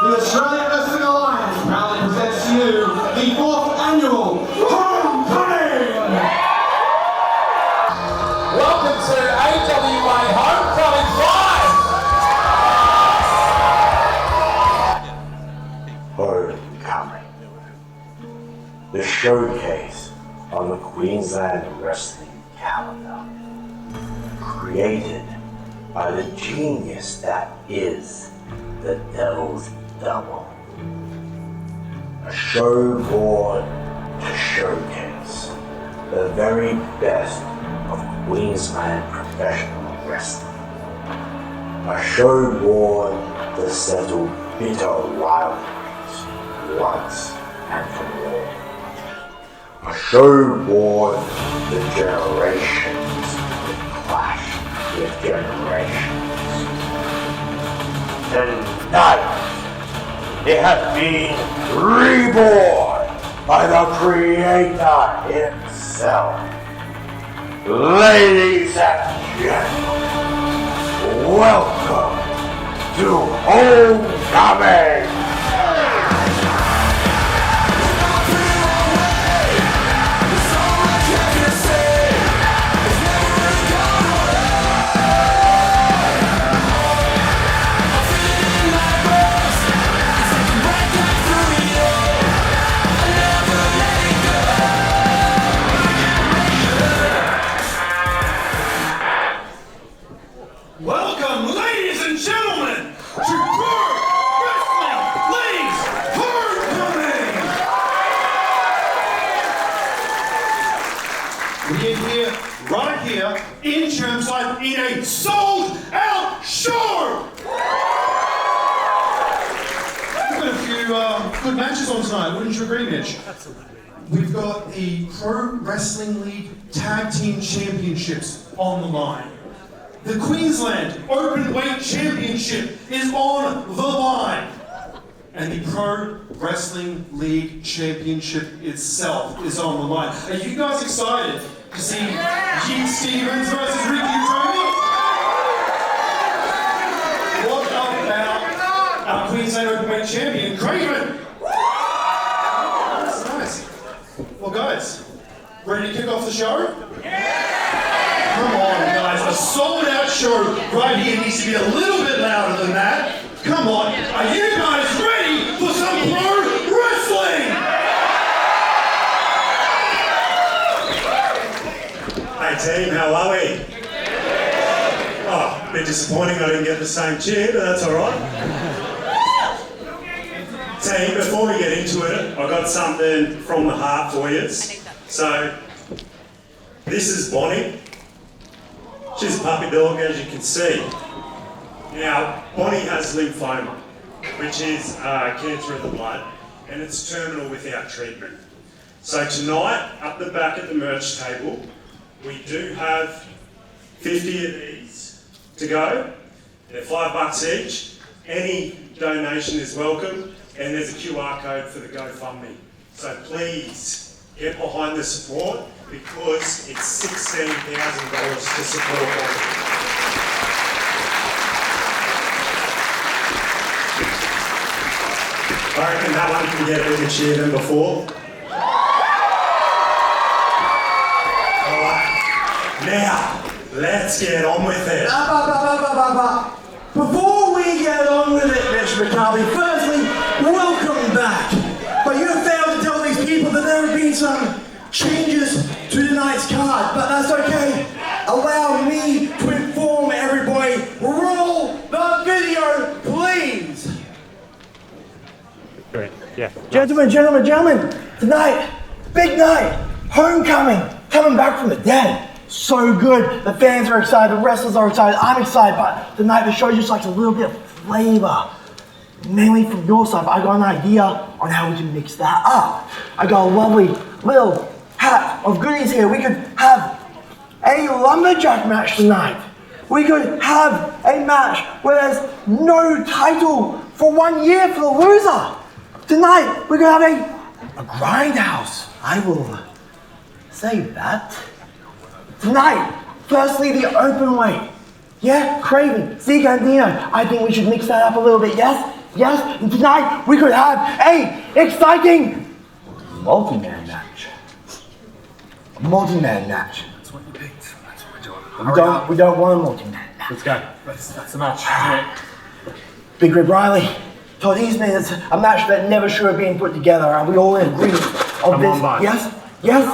the Australian Wrestling Alliance proudly presents to you the 4th annual Homecoming! Welcome to AWA Homecoming 5! Homecoming. The showcase on the Queensland Wrestling calendar. Created by the genius that is the Devil's Double. A show born to showcase the very best of Queensland professional wrestling. A show born to settle bitter rivalries once and for all. A show born to generations that clash with generations. Tonight, it has been reborn by the Creator himself. Ladies and gentlemen, welcome to Homecoming! Welcome, ladies and gentlemen, to Pro Wrestling League's Homecoming! We're here, right here, in Chermside, in a sold-out show! We've got a few good matches on tonight, wouldn't you agree, Mitch? Absolutely. We've got the Pro Wrestling League Tag Team Championships on the line. The Queensland Openweight Championship is on the line. And the Pro Wrestling League Championship itself is on the line. Are you guys excited to see Yeet Stevens versus Utomi? What about our Queensland Openweight Champion, Craven? That's nice. Well, guys, ready to kick off the show? Come on, guys, a sold-out show right here needs to be a little bit louder than that. Come on, are you guys ready for some pro wrestling? Hey team, how are we? Oh, a bit disappointing I didn't get the same cheer, but that's alright. Team, before we get into it, I've got something from the heart for you. So, this is Bonnie. She's a puppy dog, as you can see. Now, Bonnie has lymphoma, which is cancer of the blood, and it's terminal without treatment. So tonight, up the back at the merch table, we do have 50 of these to go. They're $5 each. Any donation is welcome, and there's a QR code for the GoFundMe. So please, get behind the support, because it's $16,000 to support them. I reckon that one can get a bigger cheer than before. Alright, now, let's get on with it. Before we get on with it, Mitch McCarthy, firstly, welcome back. But you have failed to tell these people that there have been some changes to tonight's card, but that's okay. Allow me to inform everybody. Roll the video, please. Great. Yeah. Gentlemen, tonight, big night, homecoming, coming back from the dead. So good. The fans are excited, the wrestlers are excited, I'm excited, but tonight the show just likes a little bit of flavor. Mainly from your side, but I got an idea on how we can mix that up. I got a lovely little hat of goodies here. We could have a lumberjack match tonight. We could have a match where there's no title for 1 year for the loser. Tonight, we're gonna have a grindhouse. I will say that. Tonight, firstly, the open weight. Yeah, Craven, Zeke Andino. I think we should mix that up a little bit, yes? Yes, and tonight we could have a exciting multi-man match. A multi-man match. That's what you picked. That's what we're doing. We don't want a multi-man match. Let's go. That's the match. Big Rip Riley told these men it's a match that never should have been put together. Are we all in agreement of Come on, this? bud. Yes? Yes?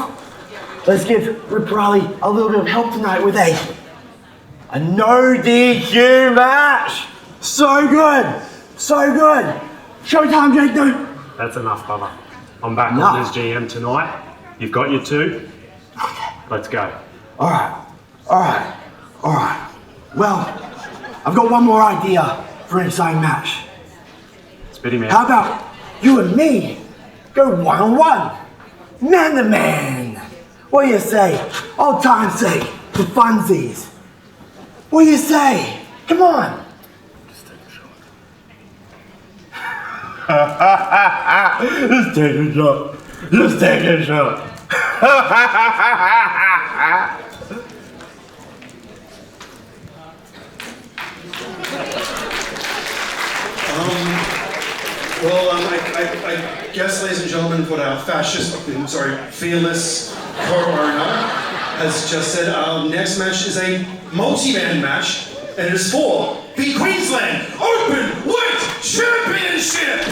Let's give Rip Riley a little bit of help tonight with a no DQ match. So good. So good. Showtime, Jake, dude. That's enough, brother. I'm back No. on as GM tonight. You've got your two. Let's go. All right. Well, I've got one more idea for an exciting match. Spit him out. How about you and me go one-on-one, man-to-man? What do you say? Old time's sake, for funsies. What do you say? Come on. Just take a shot. Just take a shot. I guess, ladies and gentlemen, what our fearless co-owner has just said. Our next match is a multi-man match, and it is for the Queensland Openweight Championship.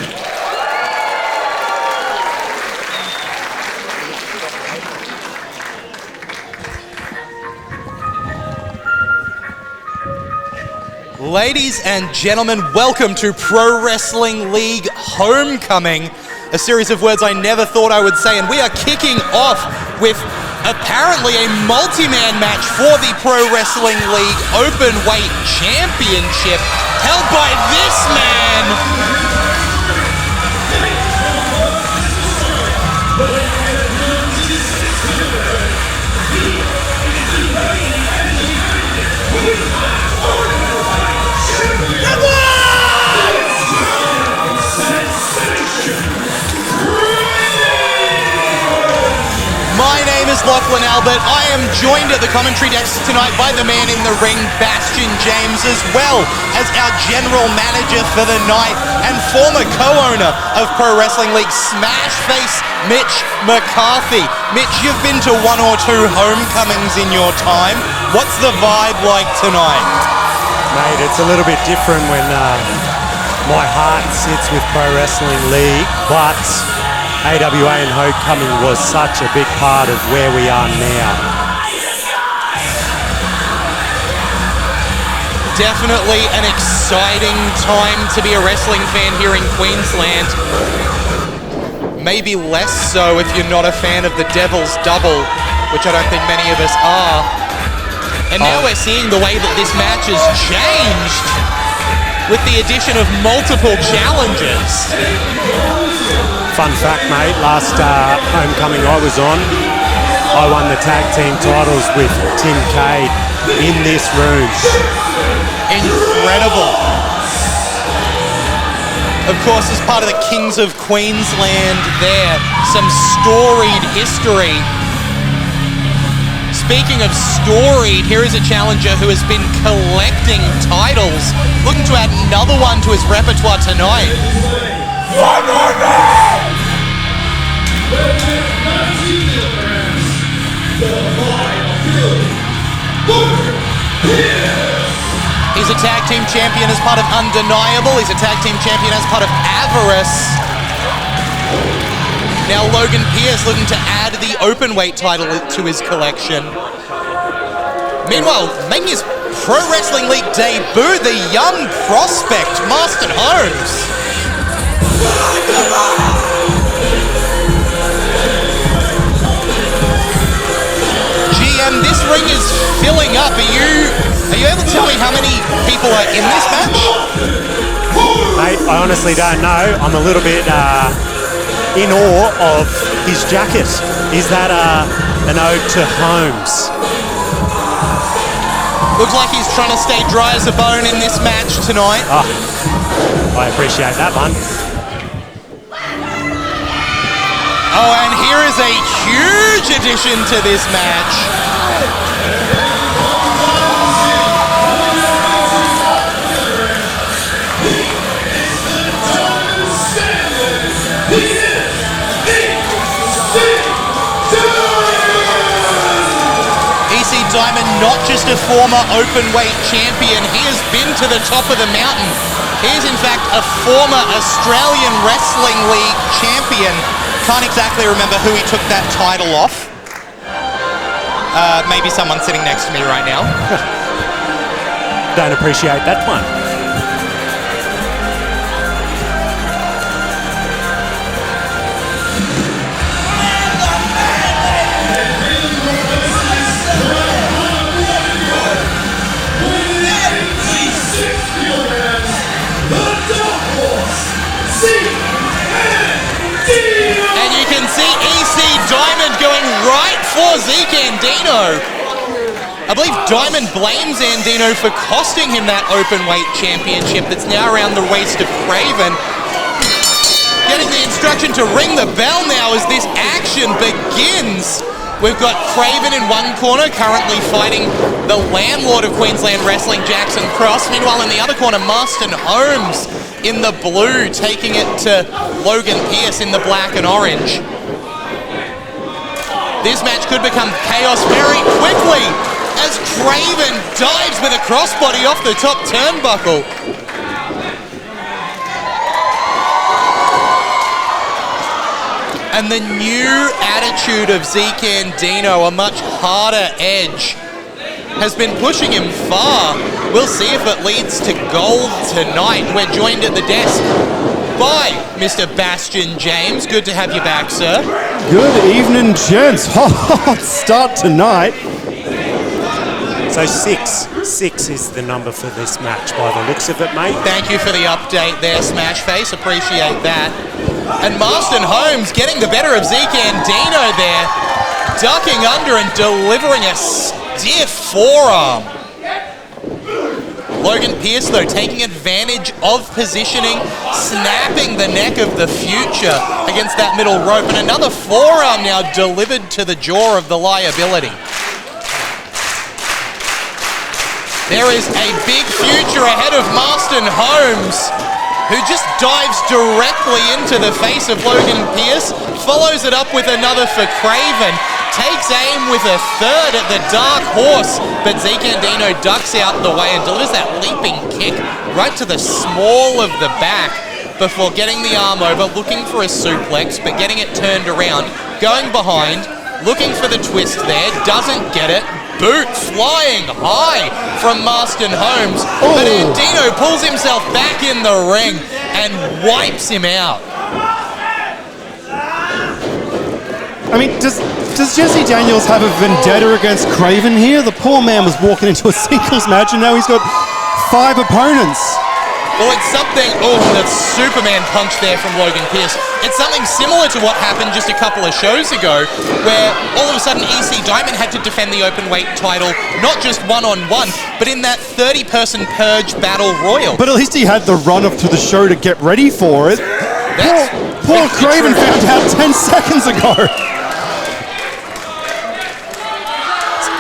Ladies and gentlemen, welcome to Pro Wrestling League Homecoming, a series of words I never thought I would say, and we are kicking off with apparently a multi-man match for the Pro Wrestling League Openweight Championship, held by this man. My name is Lachlan Albert. I am joined at the commentary desk tonight by the man in the ring, Bastion James, as well as our general manager for the night and former co-owner of Pro Wrestling League Smash Face, Mitch McCarthy. Mitch, you've been to one or two homecomings in your time. What's the vibe like tonight? Mate, it's a little bit different when my heart sits with Pro Wrestling League, but AWA and Homecoming was such a big part of where we are now. Definitely an exciting time to be a wrestling fan here in Queensland. Maybe less so if you're not a fan of the Devil's Double, which I don't think many of us are. And now we're seeing the way that this match has changed with the addition of multiple challengers. Fun fact, mate, last Homecoming I was on, I won the tag team titles with Tim Cade in this room. Incredible. Of course, as part of the Kings of Queensland there, some storied history. Speaking of storied, here is a challenger who has been collecting titles, looking to add another one to his repertoire tonight. He's a tag team champion as part of Undeniable. He's a tag team champion as part of Avarice. Now Logan Pierce looking to add the Openweight title to his collection. Meanwhile, making his Pro Wrestling League debut, the young prospect, Marston Holmes. GM, this ring is filling up. Are you able to tell me how many people are in this match? Mate, I honestly don't know. I'm a little bit in awe of his jacket. Is that an ode to Holmes? Looks like he's trying to stay dry as a bone in this match tonight. Oh, I appreciate that one. Oh, and here is a huge addition to this match. EC Diamond, not just a former Openweight champion, he has been to the top of the mountain. He is in fact a former Australian Wrestling League champion. Can't exactly remember who he took that title off. Maybe someone sitting next to me right now. Don't appreciate that one. And you can see EC Diamond going right for Zeke Andino. I believe Diamond blames Andino for costing him that Openweight championship that's now around the waist of Craven. Getting the instruction to ring the bell now as this action begins. We've got Craven in one corner, currently fighting the landlord of Queensland Wrestling, Jackson Cross. Meanwhile, in the other corner, Marston Holmes in the blue, taking it to Logan Pearce in the black and orange. This match could become chaos very quickly as Craven dives with a crossbody off the top turnbuckle. And the new attitude of Zeke Andino, a much harder edge, has been pushing him far. We'll see if it leads to gold tonight. We're joined at the desk by Mr. Bastion James. Good to have you back, sir. Good evening, gents. Hot start tonight. So six is the number for this match by the looks of it, mate. Thank you for the update there, Smashface. Appreciate that. And Marston Holmes getting the better of Zeke Andino there, ducking under and delivering a stiff forearm. Logan Pearce, though, taking advantage of positioning, snapping the neck of the future against that middle rope, and another forearm now delivered to the jaw of the liability. There is a big future ahead of Marston Holmes, who just dives directly into the face of Logan Pearce, follows it up with another for Craven, takes aim with a third at the Dark Horse, but Zeke Andino ducks out the way and delivers that leaping kick right to the small of the back before getting the arm over, looking for a suplex, but getting it turned around, going behind, looking for the twist there, doesn't get it. Boot flying high from Marston Holmes, but Andino pulls himself back in the ring and wipes him out. I mean, does Jesse Daniels have a vendetta against Craven here? The poor man was walking into a singles match and now he's got 5 opponents. Well, it's something, the Superman punch there from Logan Pearce. It's something similar to what happened just a couple of shows ago, where all of a sudden EC Diamond had to defend the Openweight title, not just one-on-one, but in that 30-person Purge Battle Royal. But at least he had the run-up to the show to get ready for it. Poor Craven found out 10 seconds ago.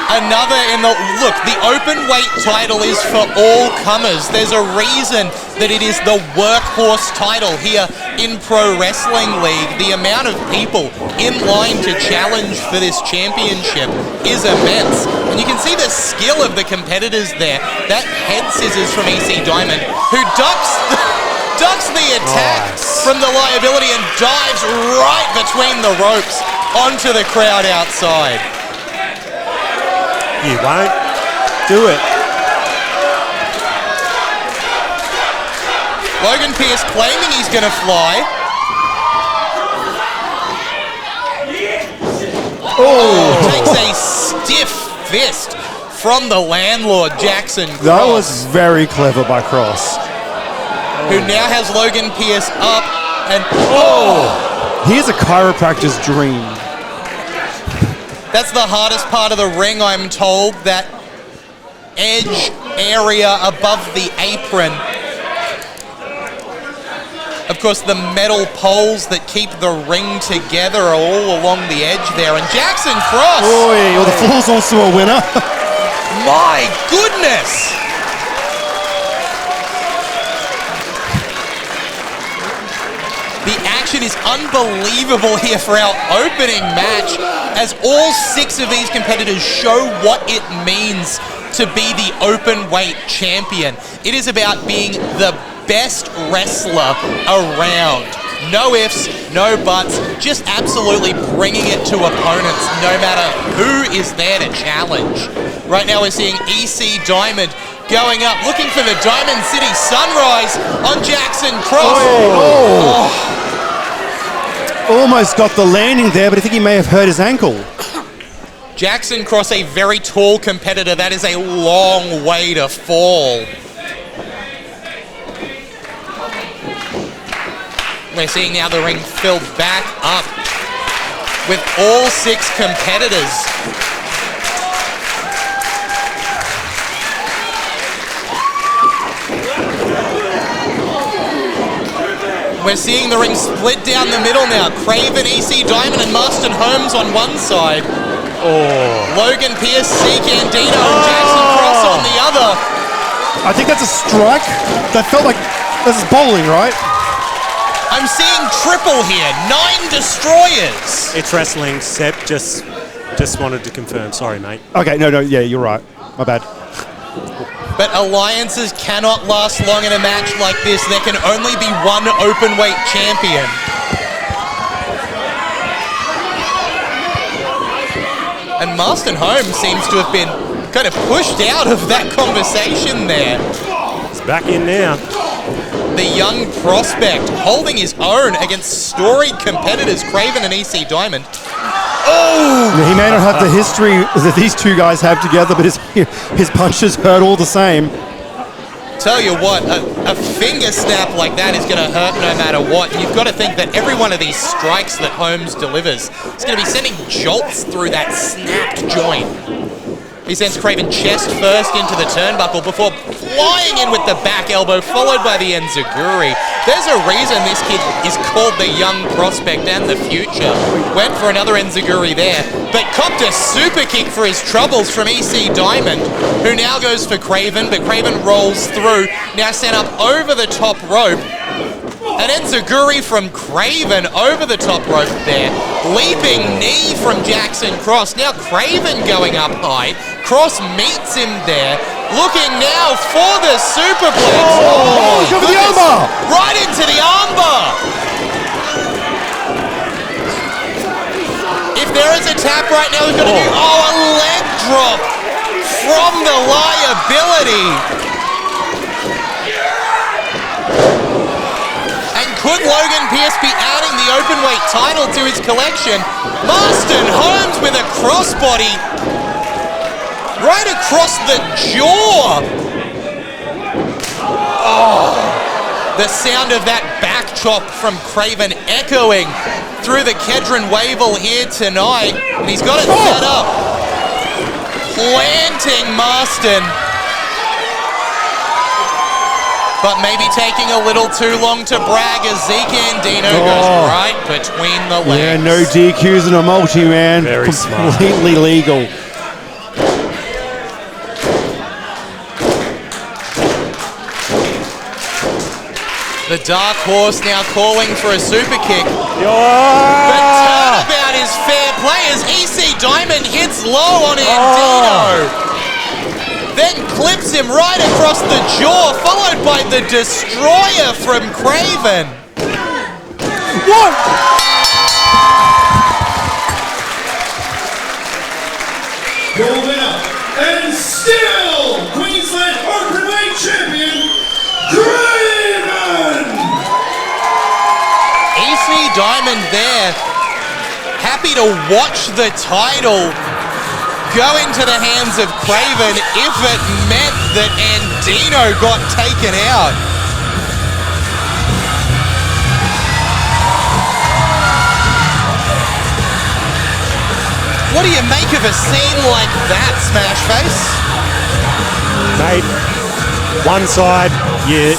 Another in the... Look, the Openweight title is for all comers. There's a reason that it is the workhorse title here in Pro Wrestling League. The amount of people in line to challenge for this championship is immense. And you can see the skill of the competitors there. That head scissors from EC Diamond, who ducks the attack from the liability and dives right between the ropes onto the crowd outside. You won't do it. Logan Pearce claiming he's going to fly. Takes a stiff fist from the landlord, Jackson Cross. That was very clever by Cross. Who now has Logan Pearce up and... Here's a chiropractor's dream. That's the hardest part of the ring, I'm told, that edge area above the apron. Of course, the metal poles that keep the ring together are all along the edge there. And Jackson Cross... Well, the Fool's also a winner. My goodness! The action is unbelievable here for our opening match, as all 6 of these competitors show what it means to be the open weight champion. It is about being the best wrestler around. No ifs, no buts, just absolutely bringing it to opponents no matter who is there to challenge. Right now we're seeing EC Diamond going up, looking for the Diamond City Sunrise on Jackson Cross. Almost got the landing there, but I think he may have hurt his ankle. Jackson Cross, a very tall competitor. That is a long way to fall. We're seeing now the ring filled back up with all 6 competitors. We're seeing the ring split down the middle now. Craven, EC Diamond, and Marston Holmes on one side. Logan Pierce, Zeke Andino, and Jackson Cross on the other. I think that's a strike. That felt like this is bowling, right? I'm seeing triple here. 9 destroyers. It's wrestling. Sep just wanted to confirm. Sorry, mate. Okay, no, yeah, you're right. My bad. But alliances cannot last long in a match like this. There can only be one open weight champion. And Marston Holmes seems to have been kind of pushed out of that conversation there. He's back in now. The young prospect holding his own against storied competitors Craven and EC Diamond. He may not have the history that these two guys have together, but his punches hurt all the same. Tell you what, a finger snap like that is going to hurt no matter what. You've got to think that every one of these strikes that Holmes delivers is going to be sending jolts through that snapped joint. He sends Craven chest first into the turnbuckle before flying in with the back elbow, followed by the enziguri. There's a reason this kid is called the young prospect and the future. Went for another enziguri there, but copped a super kick for his troubles from EC Diamond, who now goes for Craven, but Craven rolls through, now sent up over the top rope. An enziguri from Craven over the top rope there. Leaping knee from Jackson Cross. Now Craven going up high. Cross meets him there. Looking now for the superplex. Oh, he's over the armbar. Right into the armbar. If there is a tap right now, he's going to do, a leg drop from the liability. Could Logan Pierce be adding the openweight title to his collection? Marston Holmes with a crossbody right across the jaw. The sound of that back chop from Craven echoing through the Kedron Wavell here tonight. And he's got it set up. Planting Marston. But maybe taking a little too long to brag as Zeke Andino goes right between the legs. Yeah, no DQs in a multi, man. Very smart. Completely legal. The Dark Horse now calling for a super kick. But turnabout is fair play as EC Diamond hits low on Andino. Then clips him right across the jaw, followed by the destroyer from Craven. What? Your winner, and still Queensland Openweight Champion, Craven! EC Diamond there, happy to watch the title go into the hands of Craven if it meant that Andino got taken out. What do you make of a scene like that, Smashface? Mate, one side, you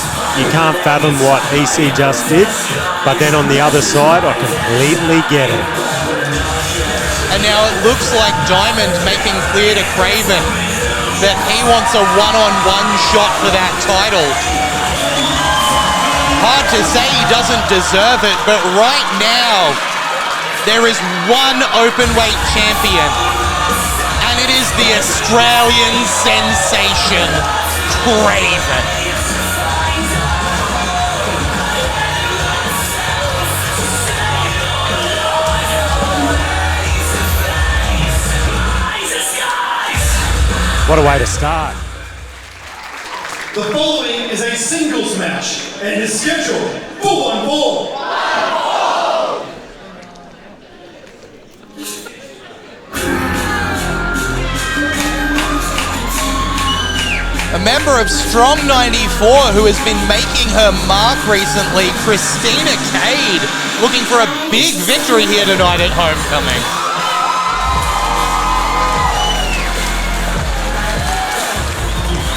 can't fathom what EC just did, but then on the other side, I completely get it. And now it looks like Diamond making clear to Craven that he wants a one-on-one shot for that title. hard to say he doesn't deserve it, but right now, there is one Openweight champion, and it is the Australian sensation, Craven. What a way to start. The following is a singles match and is scheduled 4-on-4. A member of Strong 94 who has been making her mark recently, Christina Cade, looking for a big victory here tonight at Homecoming.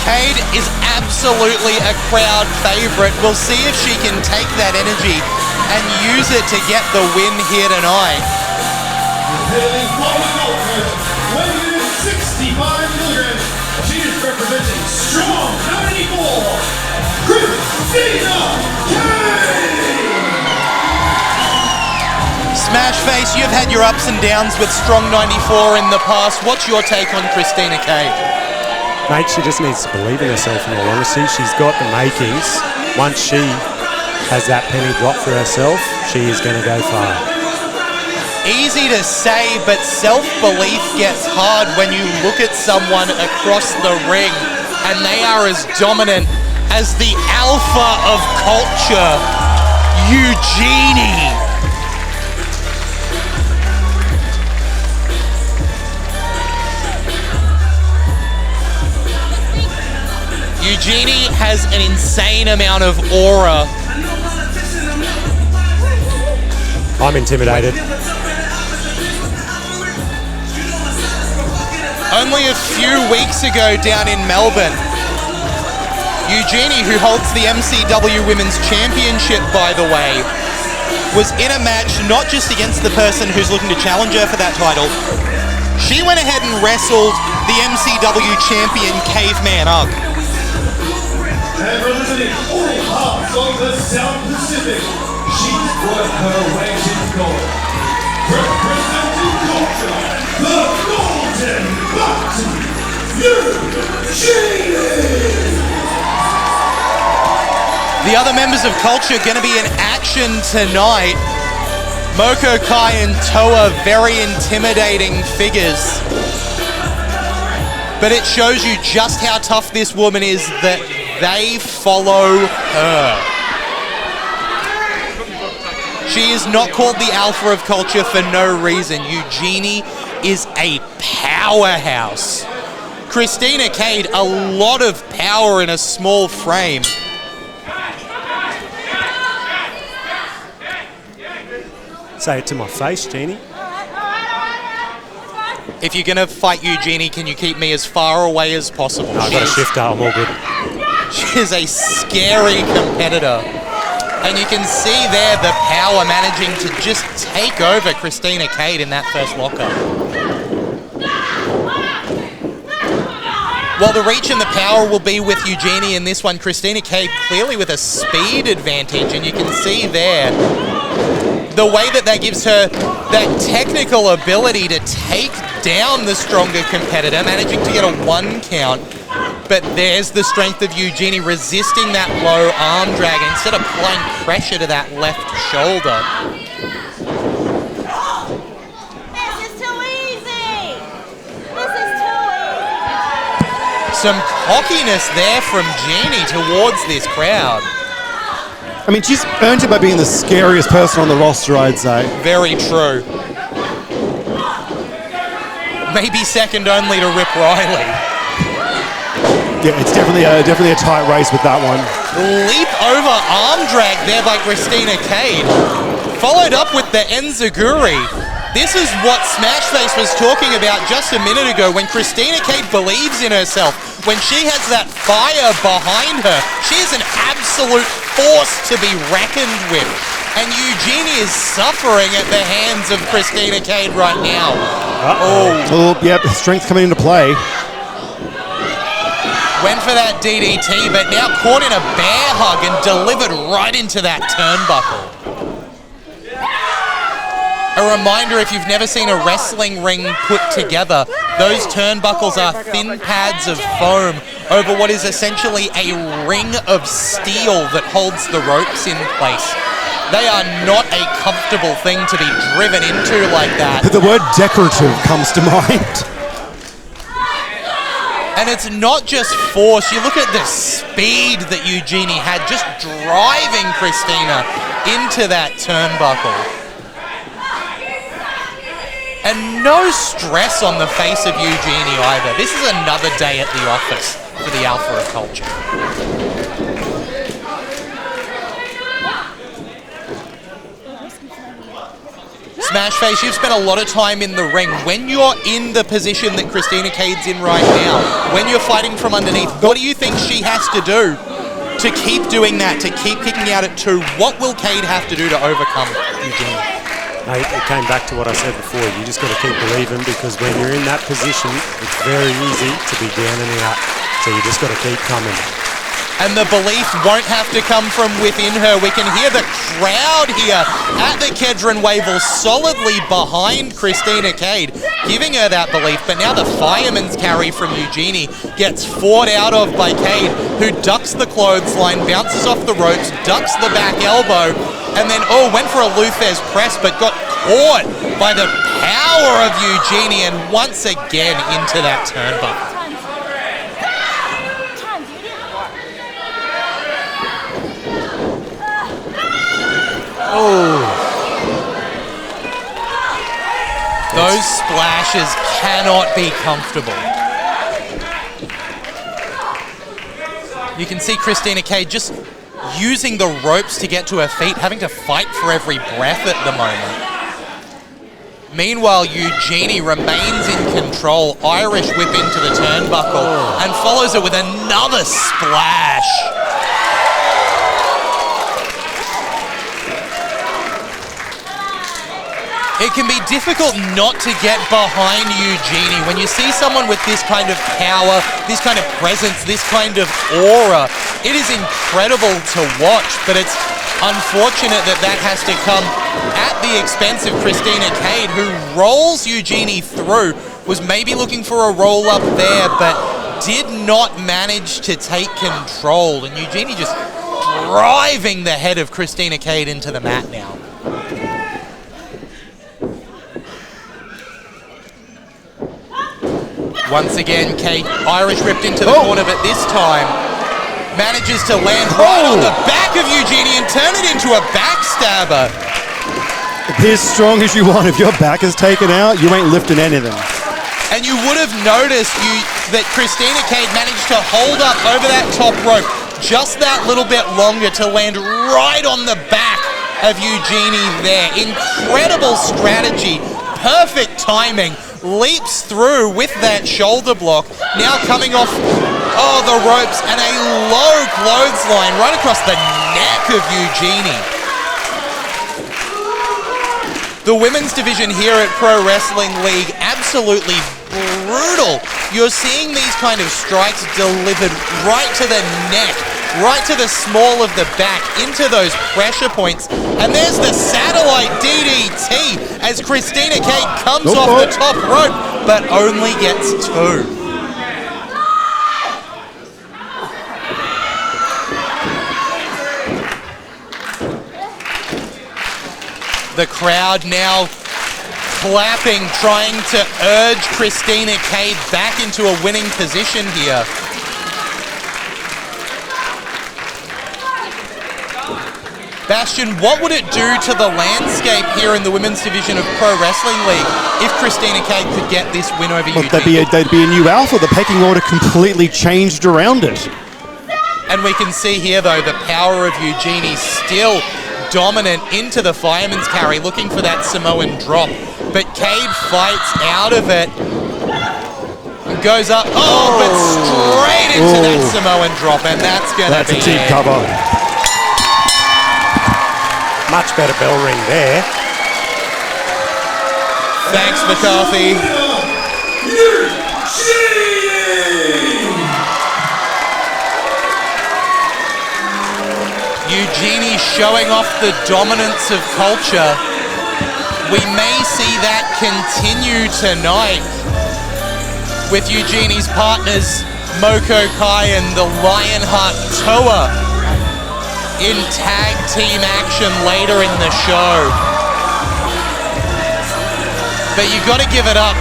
Cade is absolutely a crowd favourite. We'll see if she can take that energy and use it to get the win here tonight. Hailing from the Gold Coast, weighing in 65 kilograms, she is representing Strong 94, Christina Cade! Smashface, you've had your ups and downs with Strong 94 in the past. What's your take on Christina Cade? Mate, she just needs to believe in herself, in all honesty. She's got the makings. Once she has that penny drop for herself, she is going to go far. Easy to say, but self-belief gets hard when you look at someone across the ring and they are as dominant as the alpha of culture, Eugenie. Eugenie has an insane amount of aura. I'm intimidated. Only a few weeks ago down in Melbourne, Eugenie, who holds the MCW Women's Championship, by the way, was in a match not just against the person who's looking to challenge her for that title. She went ahead and wrestled the MCW champion, Caveman Ugg. And representing all parts of the South Pacific, she's worth her weight in gold. Representing culture, the Golden Button, Eugenie! The other members of culture going to be in action tonight. Moko Kai and Toa, very intimidating figures. But it shows you just how tough this woman is that they follow her. She is not called the alpha of culture for no reason. Eugenie is a powerhouse. Christina Cade, a lot of power in a small frame. Say it to my face, Jeannie. If you're going to fight Eugenie, can you keep me as far away as possible? No, I've got a shifter, I'm all good. She is a scary competitor. And you can see there the power managing to just take over Christina Cade in that first lockup. While the reach and the power will be with Eugenie in this one, Christina Cade clearly with a speed advantage, and you can see there the way that gives her that technical ability to take down the stronger competitor, managing to get a 1 count. But there's the strength of Eugenie resisting that low arm drag instead of applying pressure to that left shoulder. This is too easy! This is too easy! Some cockiness there from Jeannie towards this crowd. I mean, she's earned it by being the scariest person on the roster, I'd say. Very true. Maybe second only to Rip Riley. Yeah, it's definitely a tight race with that one. Leap over arm drag there by Christina Cade. Followed up with the Enziguri. This is what Smashface was talking about just a minute ago when Christina Cade believes in herself. When she has that fire behind her, she is an absolute force to be reckoned with. And Eugenie is suffering at the hands of Christina Cade right now. Oh, yep, strength coming into play. Went for that DDT, but now caught in a bear hug and delivered right into that turnbuckle. A reminder, if you've never seen a wrestling ring put together, those turnbuckles are thin pads of foam over what is essentially a ring of steel that holds the ropes in place. They are not a comfortable thing to be driven into like that. The word decorative comes to mind. And it's not just force. You look at the speed that Eugenie had just driving Christina into that turnbuckle. And no stress on the face of Eugenie either. This is another day at the office for the Alpha of Culture. Smashface, you've spent a lot of time in the ring. When you're in the position that Christina Cade's in right now, when you're fighting from underneath, what do you think she has to do to keep doing that, to keep kicking out at 2? What will Cade have to do to overcome Eugenie? It came back to what I said before. You just got to keep believing, because when you're in that position, it's very easy to be down and out. So you just got to keep coming. And the belief won't have to come from within her. We can hear the crowd here at the Kedron Wavell solidly behind Christina Cade, giving her that belief. But now the fireman's carry from Eugenie gets fought out of by Cade, who ducks the clothesline, bounces off the ropes, ducks the back elbow, and then, went for a Luthez press, but got caught by the power of Eugenie, and once again into that turnbuckle. Those splashes cannot be comfortable. You can see Christina Cade just using the ropes to get to her feet, having to fight for every breath at the moment. Meanwhile, Eugenie remains in control. Irish whip into the turnbuckle and follows it with another splash. It can be difficult not to get behind Eugenie when you see someone with this kind of power, this kind of presence, this kind of aura. It is incredible to watch, but it's unfortunate that that has to come at the expense of Christina Cade, who rolls Eugenie through, was maybe looking for a roll up there, but did not manage to take control. And Eugenie just driving the head of Christina Cade into the mat now. Once again, Cade, Irish ripped into the corner, but this time manages to land right on the back of Eugenie and turn it into a backstabber. Be as strong as you want. If your back is taken out, you ain't lifting anything. And you would have noticed that Christina Cade managed to hold up over that top rope just that little bit longer to land right on the back of Eugenie there. Incredible strategy, perfect timing. Leaps through with that shoulder block, now coming off the ropes, and a low clothesline right across the neck of Eugenie. The women's division here at Pro Wrestling League, absolutely brutal. You're seeing these kind of strikes delivered right to the neck, right to the small of the back, into those pressure points. And there's the satellite DDT as Christina Cade comes off the top rope, but only gets 2. The crowd now clapping, trying to urge Christina Cade back into a winning position here. Bastion, what would it do to the landscape here in the women's division of Pro Wrestling League if Christina Cade could get this win over Eugenie? They'd be a new alpha. The pecking order completely changed around it. And we can see here, though, the power of Eugenie still dominant into the fireman's carry, looking for that Samoan drop. But Cade fights out of it and goes up, but straight into that Samoan drop, and that's going to be a deep cover. Much better bell ring there. Thanks, McCarthy. Eugenie showing off the dominance of culture. We may see that continue tonight with Eugenie's partners Moko Kai and the Lionheart Toa in tag team action later in the show. But you got to give it up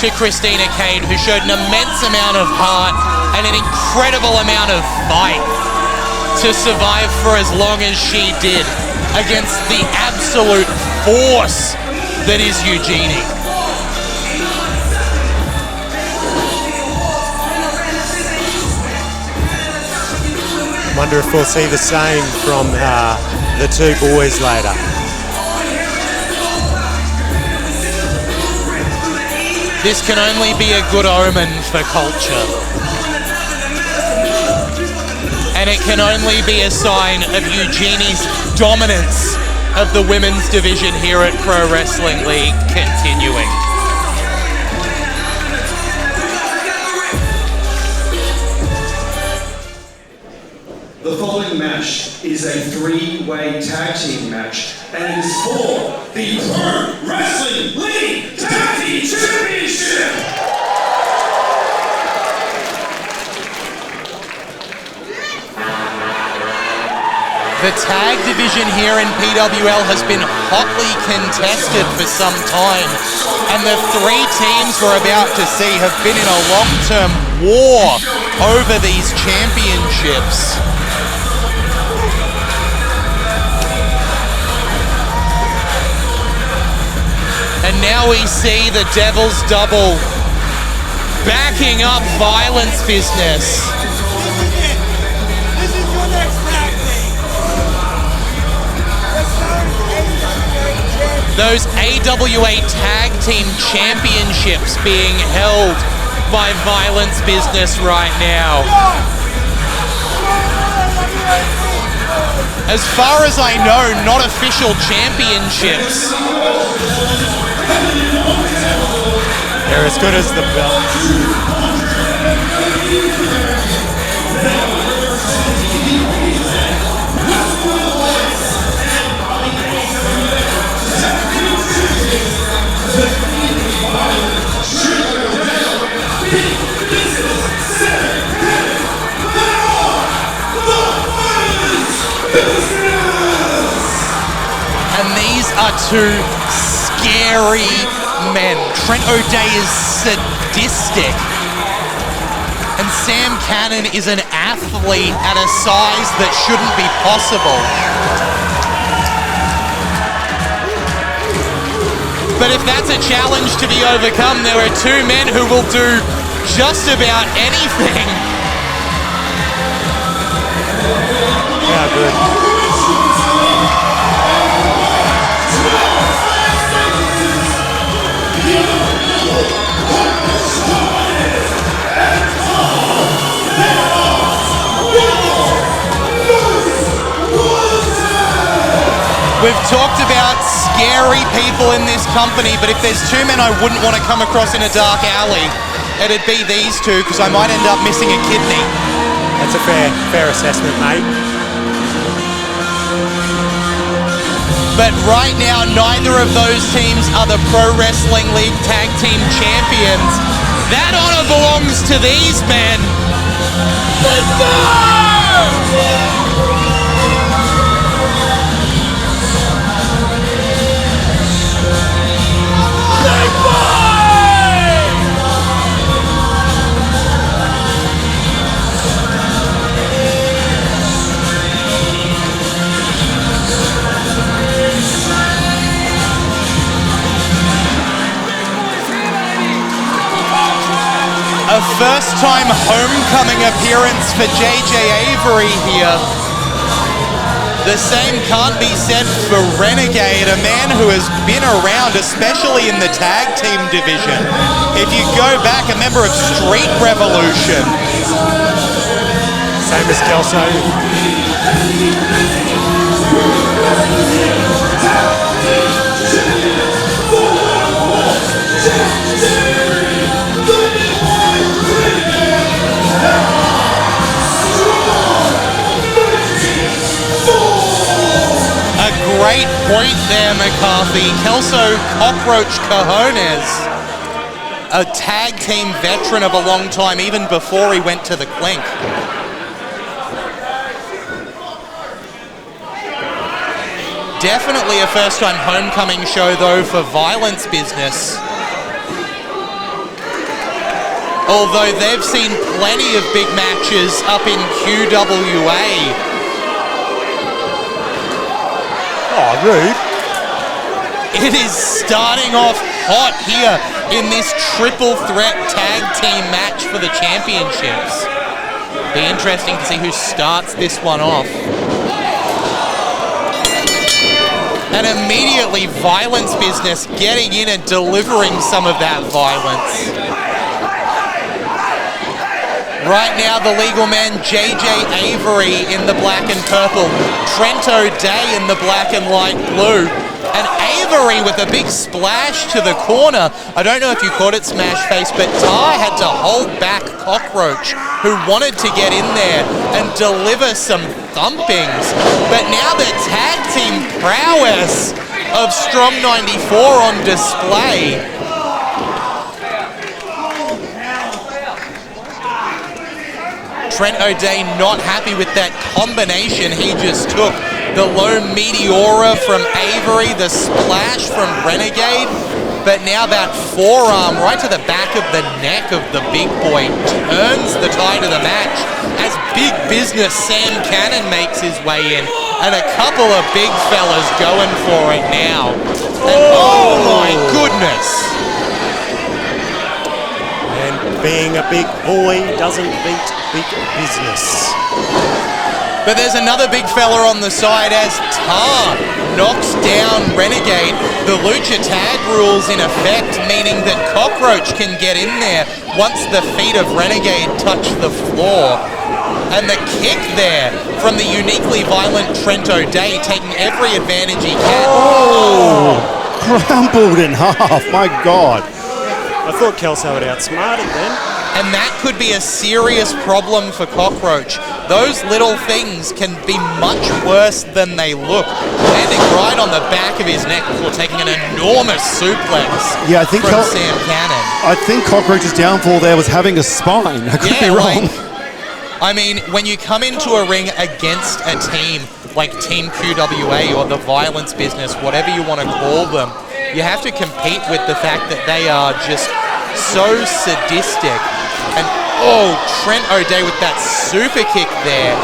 to Christina Kane, who showed an immense amount of heart and an incredible amount of fight to survive for as long as she did against the absolute force that is Eugenie. Wonder if we'll see the same from the two boys later. This can only be a good omen for culture. And it can only be a sign of Eugenie's dominance of the women's division here at Pro Wrestling League continuing. The following match is a three-way tag team match, and it is for the Pro Wrestling League Tag Team Championship! The tag division here in PWL has been hotly contested for some time, and the three teams we're about to see have been in a long-term war over these championships. And now we see the Devil's Double backing up Violence Business. Those AWA Tag Team Championships being held by Violence Business right now. As far as I know, not official championships. They're as good as the belts. And these are two scary men. Trent O'Day is sadistic. And Sam Cannon is an athlete at a size that shouldn't be possible. But if that's a challenge to be overcome, there are two men who will do just about anything. Yeah, good. We've talked about scary people in this company, but if there's two men I wouldn't want to come across in a dark alley, it'd be these two, because I might end up missing a kidney. That's a fair assessment, mate. But right now, neither of those teams are the Pro Wrestling League Tag Team Champions. That honor belongs to these men. Let's go! A first-time homecoming appearance for JJ Avery here. The same can't be said for Renegade, a man who has been around, especially in the tag team division. If you go back, a member of Street Revolution. Same as Kelso. Four. McCarthy, Kelso Cockroach Cojones, a tag team veteran of a long time, even before he went to the Clink. Definitely a first-time homecoming show, though, for Violence Business. Although they've seen plenty of big matches up in QWA. Oh, rude. It is starting off hot here in this triple threat tag team match for the championships. Be interesting to see who starts this one off. And immediately Violence Business getting in and delivering some of that violence. Right now, the legal man, JJ Avery in the black and purple, Trento Day in the black and light blue, and Avery with a big splash to the corner. I don't know if you caught it, Smash Face, but Tar had to hold back Cockroach, who wanted to get in there and deliver some thumpings. But now the tag team prowess of Strong 94 on display. Trent O'Day not happy with that combination he just took. The low Meteora from Avery, the splash from Renegade, but now that forearm right to the back of the neck of the big boy turns the tide of the match as Big Business Sam Cannon makes his way in, and a couple of big fellas going for it now. And oh my goodness! And being a big boy doesn't beat big business. But there's another big fella on the side as Tar knocks down Renegade. The Lucha Tag rules in effect, meaning that Cockroach can get in there once the feet of Renegade touch the floor. And the kick there from the uniquely violent Trent O'Day, taking every advantage he can. Oh! Crumpled in half, my God. I thought Kelso had outsmarted then. And that could be a serious problem for Cockroach. Those little things can be much worse than they look. Landing right on the back of his neck before taking an enormous suplex from Sam Cannon. I think Cockroach's downfall there was having a spine. I could be wrong. I mean, when you come into a ring against a team like Team QWA or the Violence Business, whatever you want to call them, you have to compete with the fact that they are just so sadistic. And oh, Trent O'Day with that super kick there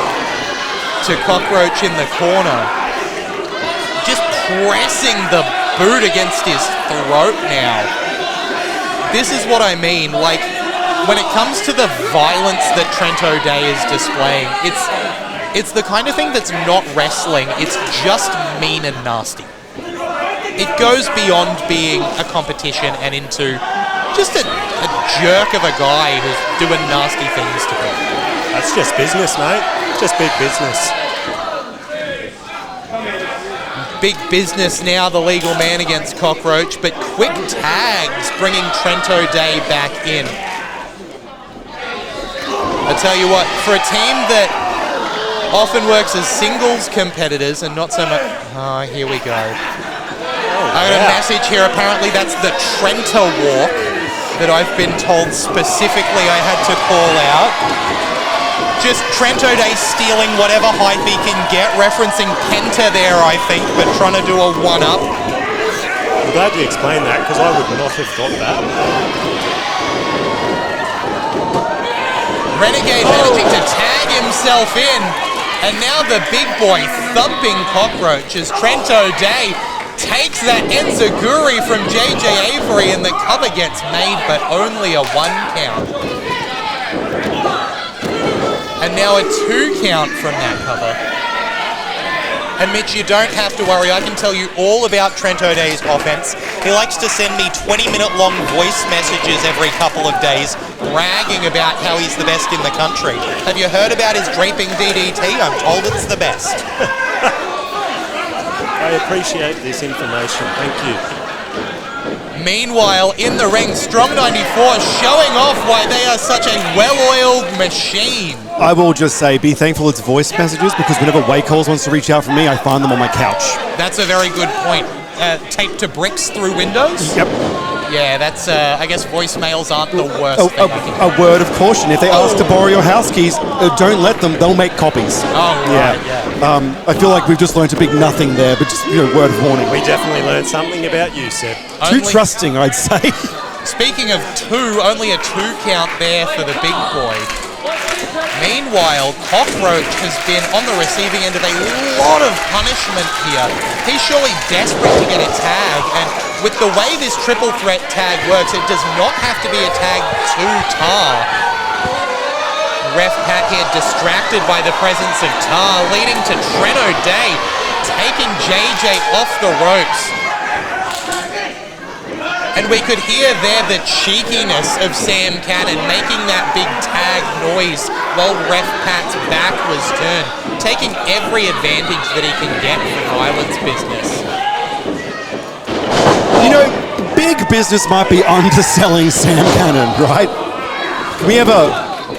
to Cockroach in the corner. Just pressing the boot against his throat now. This is what I mean, like, when it comes to the violence that Trent O'Day is displaying, it's the kind of thing that's not wrestling, it's just mean and nasty. It goes beyond being a competition and into just a jerk of a guy who's doing nasty things to people. That's just business, mate. Just big business. Big business now, the legal man against Cockroach, but quick tags bringing Trent O'Day back in. I tell you what, for a team that often works as singles competitors and not so much... Oh, here we go. I got a message here. Apparently that's the Trenta walk that I've been told specifically I had to call out. Just Trent O'Day stealing whatever hype he can get, referencing Penta there, I think, but trying to do a one-up. I'm glad you explained that, because I would not have thought that. Renegade managing to tag himself in, and now the big boy thumping Cockroach as Trent O'Day takes that enziguri from JJ Avery, and the cover gets made, but only a 1 count. And now a 2 count from that cover. And Mitch, you don't have to worry. I can tell you all about Trent O'Day's offense. He likes to send me 20-minute-long voice messages every couple of days, bragging about how he's the best in the country. Have you heard about his draping DDT? I'm told it's the best. I appreciate this information. Thank you. Meanwhile, in the ring, Strong 94 showing off why they are such a well-oiled machine. I will just say, be thankful it's voice messages, because whenever Waycoles wants to reach out for me, I find them on my couch. That's a very good point. taped to bricks through windows. Yep. Yeah, that's, I guess voicemails aren't the worst thing. A word of caution. If they ask to borrow your house keys, don't let them. They'll make copies. Oh, right, yeah. I feel like we've just learned a big nothing there, but just, word of warning. We definitely learned something about you, Seb. Too trusting, I'd say. Speaking of two, only a 2 count there for the big boy. Meanwhile, Cockroach has been on the receiving end of a lot of punishment here. He's surely desperate to get a tag, and with the way this triple threat tag works, it does not have to be a tag to Tar. Ref Pat here distracted by the presence of Tar, leading to Trent O'Day taking JJ off the ropes. And we could hear there the cheekiness of Sam Cannon making that big tag noise while Ref Pat's back was turned, taking every advantage that he can get for violence business. Big business might be underselling Sam Cannon, right? Can we have a...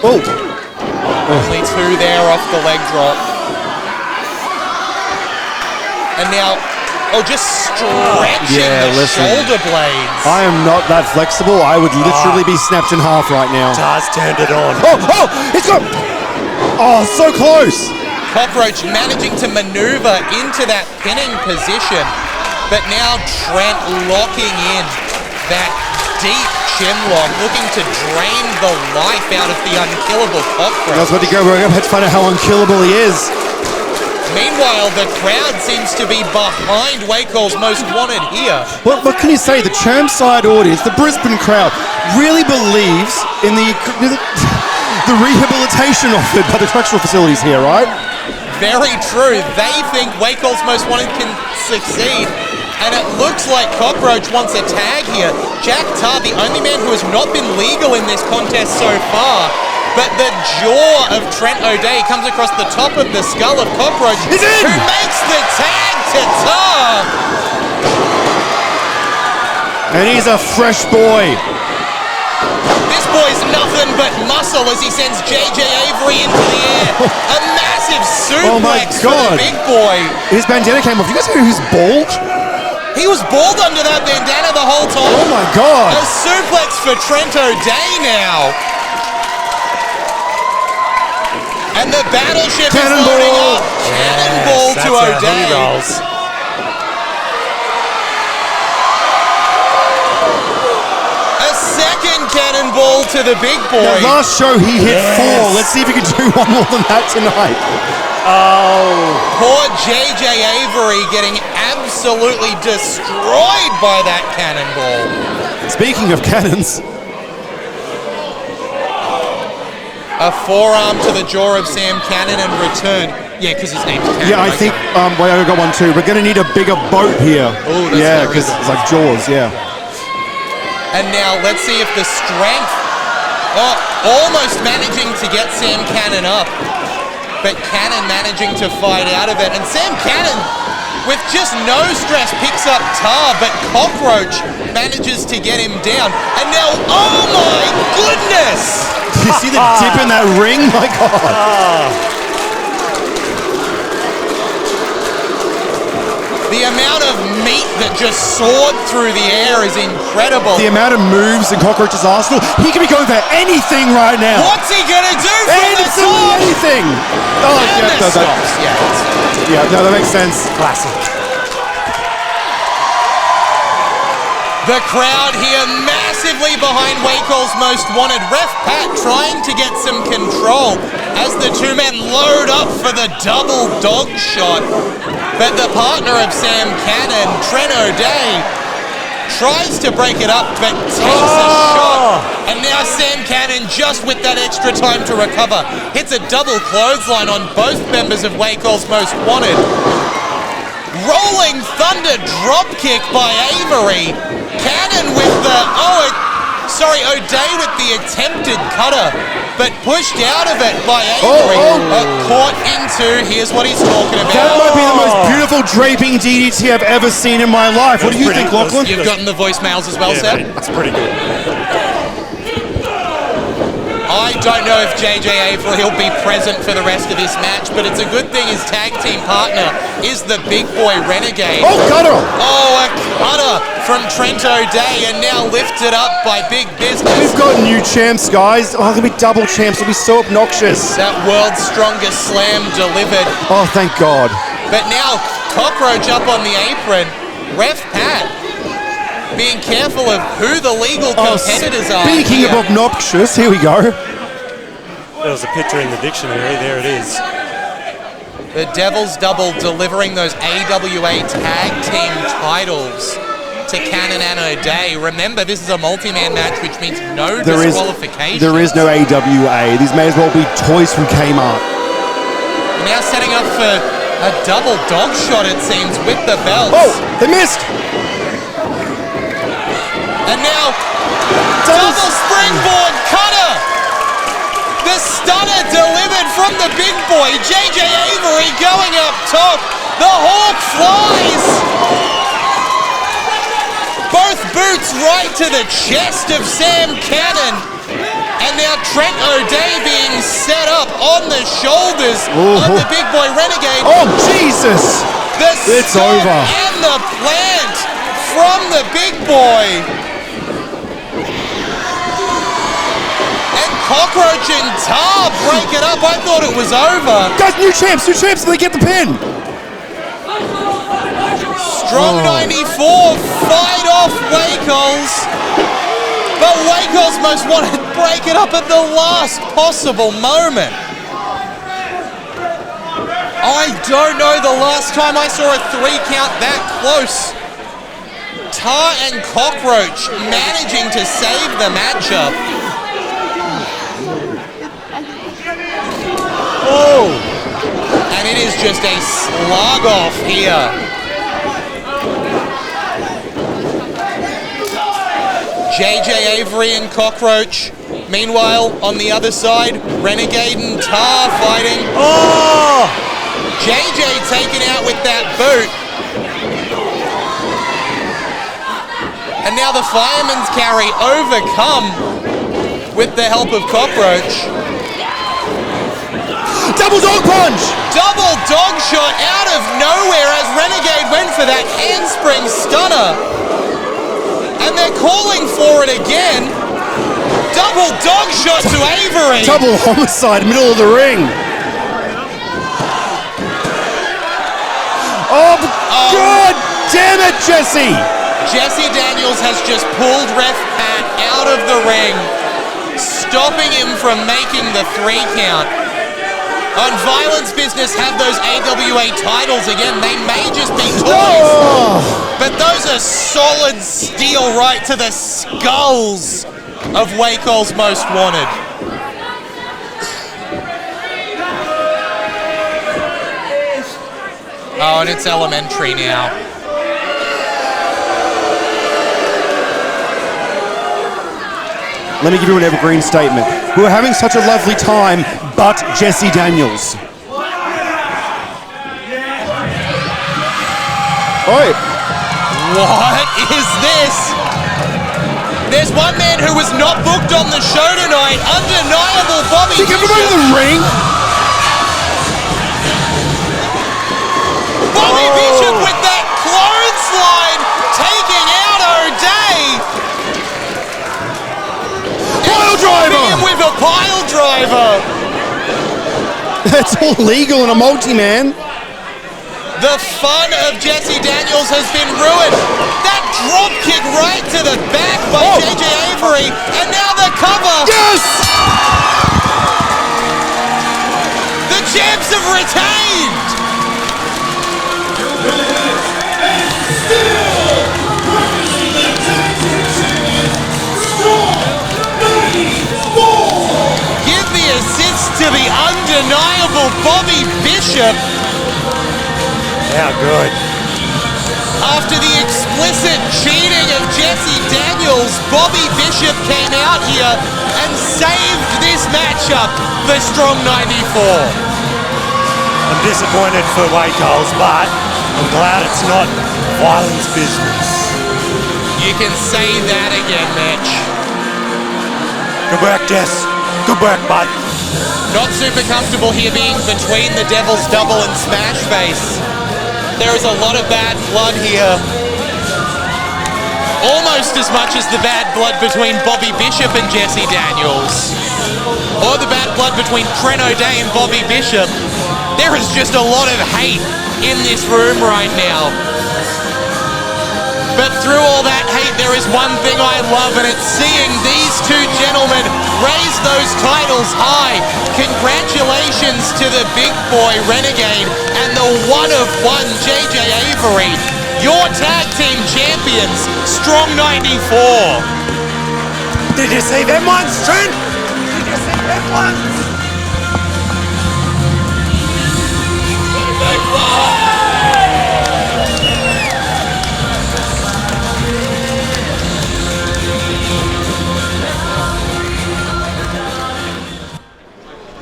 Only 2 there off the leg drop. And now... just stretching the shoulder blades. I am not that flexible. I would literally be snapped in half right now. Tar's turned it on. It's got... so close. Cockroach managing to maneuver into that pinning position, but now Trent locking in that deep chin lock, looking to drain the life out of the unkillable Cockroach. I was about to go, we're going to have to find out how unkillable he is. Meanwhile, the crowd seems to be behind Wakeall's Most Wanted here. What can you say? The Chermside audience, the Brisbane crowd, really believes in the rehabilitation offered by the correctional facilities here, right? Very true. They think Wakeall's Most Wanted can succeed. And it looks like Cockroach wants a tag here. Jack Tar, the only man who has not been legal in this contest so far. But the jaw of Trent O'Day comes across the top of the skull of Cockroach, who makes the tag to Tar. And he's a fresh boy. This boy's nothing but muscle as he sends JJ Avery into the air. A massive suplex for the big boy. His bandana came off. You guys know who's bald? He was bald under that bandana the whole time. Oh my God. A suplex for Trent O'Day now. And the battleship is loading up. Cannonball to O'Day. A second cannonball to the big boy. Now, last show he hit 4. Let's see if he can do one more than that tonight. Poor JJ Avery getting absolutely destroyed by that cannonball. Speaking of cannons. A forearm to the jaw of Sam Cannon and return. Yeah, because his name's Cannon. Yeah, I think, I got one too. We're going to need a bigger boat here. Oh, yeah, because it's like Jaws, yeah. And now let's see if the strength, almost managing to get Sam Cannon up, but Cannon managing to fight out of it. And Sam Cannon, with just no stress, picks up Tar, but Cockroach manages to get him down. And now, oh my goodness! You see the dip in that ring? My God. The amount of meat that just soared through the air is incredible. The amount of moves in Cockroach's arsenal. He can be going for anything right now. What's he going to do from the Absolutely top? anything. That makes sense. Classic. The crowd here massively behind Wakeall's Most Wanted. Ref Pat trying to get some control as the two men load up for the double dog shot. But the partner of Sam Cannon, Trent O'Day, tries to break it up but takes a shot. And now Sam Cannon, just with that extra time to recover, hits a double clothesline on both members of Wakeall's Most Wanted. Rolling Thunder drop kick by Avery. Cannon with the, O'Day with the attempted cutter, but pushed out of it by Avery. Caught into, here's what he's talking about. That might be the most beautiful draping DDT I've ever seen in my life. What do you think, Lachlan? You've gotten the voicemails as well, Seb? It's pretty good. I don't know if JJ Avery will be present for the rest of this match, but it's a good thing his tag team partner is the big boy Renegade. Oh, cutter! Oh, a cutter from Trent O'Day, and now lifted up by Big Business. We've got new champs, guys. Oh, they'll be double champs. It'll be so obnoxious. That world's strongest slam delivered. Oh, thank God. But now Cockroach up on the apron. Ref Pat being careful of who the legal competitors are. Speaking of obnoxious, here we go. There was a picture in the dictionary. There it is. The Devil's Double delivering those AWA tag team titles to Cannon and O'Day. Remember, this is a multi-man match, which means no disqualification. There is no AWA. These may as well be toys from Kmart. Now setting up for a double dog shot, it seems, with the belts. Oh, they missed. And now, double springboard cutter. The stunner delivered from the big boy, JJ Avery going up top. The Hawk flies. Both boots right to the chest of Sam Cannon. And now Trent O'Day being set up on the shoulders of the big boy Renegade. Oh, Jesus! It's over. And the plant from the big boy. And Cockroach and Tar break it up. I thought it was over. Guys, new champs, they get the pin. Strong 94, fight off Wakeles. But Wakeles most wanted to break it up at the last possible moment. I don't know the last time I saw a 3 count that close. Tar and Cockroach managing to save the matchup. Oh! And it is just a slug off here. JJ Avery and Cockroach. Meanwhile, on the other side, Renegade and Tar fighting. Oh! JJ taken out with that boot. And now the Fireman's Carry overcome with the help of Cockroach. Double dog punch! Double dog shot out of nowhere as Renegade went for that handspring stunner. And they're calling for it again. Double dog shot to Avery. Double homicide, middle of the ring. Oh, God damn it, Jesse. Jesse Daniels has just pulled Ref Pat out of the ring, stopping him from making the 3 count. On Violence Business have those AWA titles again. They may just be toys, but those are solid steel right to the skulls of Wakeles Most Wanted. Oh, and it's elementary now. Let me give you an evergreen statement. We were having such a lovely time, but Jesse Daniels. Oi. What is this? There's one man who was not booked on the show tonight. Undeniable Bobby Bishop. Get him in the ring. Bobby Bishop with that clothesline, taking out O'Day. Pile driver! Him with a pile driver. That's all legal in a multi-man. The fun of Jesse Daniels has been ruined. That drop kick right to the back by JJ Avery, and now the cover. Yes! The champs have retained. Give the assist to the undeniable Bobby Bishop. How good. After the explicit cheating of Jesse Daniels, Bobby Bishop came out here and saved this matchup for Strong 94. I'm disappointed for Wakeles, but I'm glad it's not Violence Business. You can say that again, Mitch. Good work, Jess. Good work, bud. Not super comfortable here being between the Devil's Double and Smash Face. There is a lot of bad blood here. Almost as much as the bad blood between Bobby Bishop and Jesse Daniels. Or the bad blood between Trent O'Day and Bobby Bishop. There is just a lot of hate in this room right now. But through all that hate, there is one thing I love, and it's seeing these two gentlemen raise those titles high. Congratulations to the big boy Renegade and the one-of-one JJ Avery, your tag team champions, Strong 94. Did you see them ones, Trent? Did you see them ones?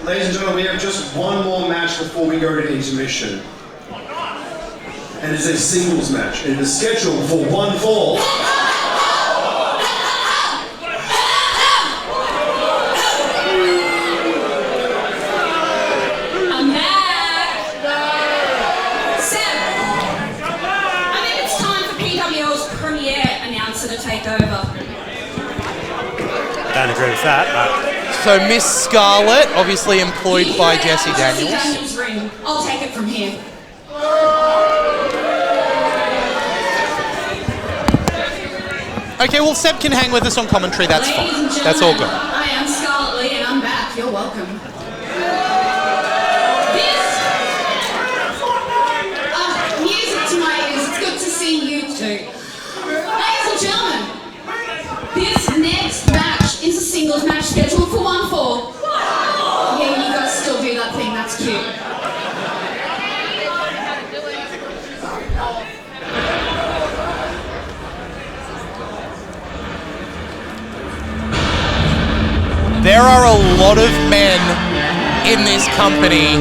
Ladies and gentlemen, we have just one more match before we go to intermission. And it's a singles match. And it's scheduled for one fall. I'm back! Seb, I think it's time for PWL's premier announcer to take over. Don't agree with that, but... So Miss Scarlett, obviously employed by Jesse Daniels. Daniels ring. I'll take it from here. Okay, well, Seb can hang with us on commentary. That's Ladies fine. and That's all good. gentlemen, I am Scarlett Lee and I'm back. You're welcome. Music to my ears. It's good to see you two. Ladies and gentlemen, this next match is a singles match scheduled for one fall. Yeah, you guys still do that thing. That's cute. There are a lot of men in this company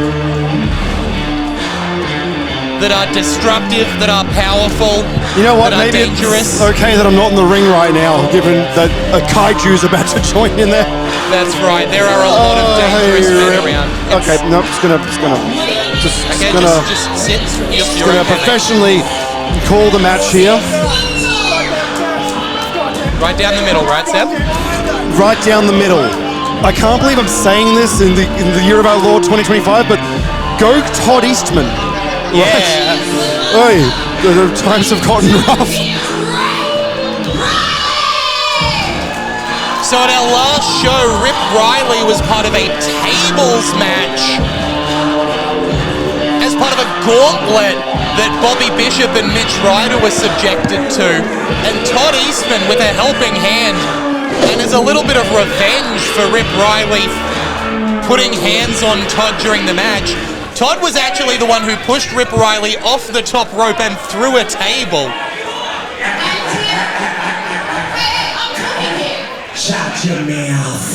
that are destructive, that are powerful, You know what? that are Maybe dangerous. it's okay that I'm not in the ring right now, given that a kaiju's about to join in there. That's right. There are a lot of dangerous men around. Okay, no, just gonna Okay, just sit. You're gonna okay, mate. professionally call the match here. Right down the middle, right, Seb? Right down the middle. I can't believe I'm saying this in the year of our Lord 2025, but go Todd Eastman. Yeah. Oi, the times have gotten rough. So at our last show, Rip Riley was part of a tables match as part of a gauntlet that Bobby Bishop and Mitch Ryder were subjected to. And Todd Eastman with a helping hand, and as a little bit of revenge for Rip Riley putting hands on Todd during the match, Todd was actually the one who pushed Rip Riley off the top rope and through a table. Shut your mouth.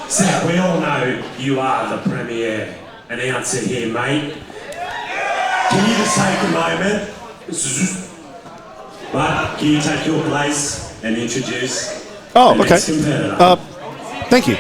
Seb, we all know you are the premier announcer here, mate. Can you just take a moment? But can you take your place and introduce Oh, the okay. next competitor? Thank you.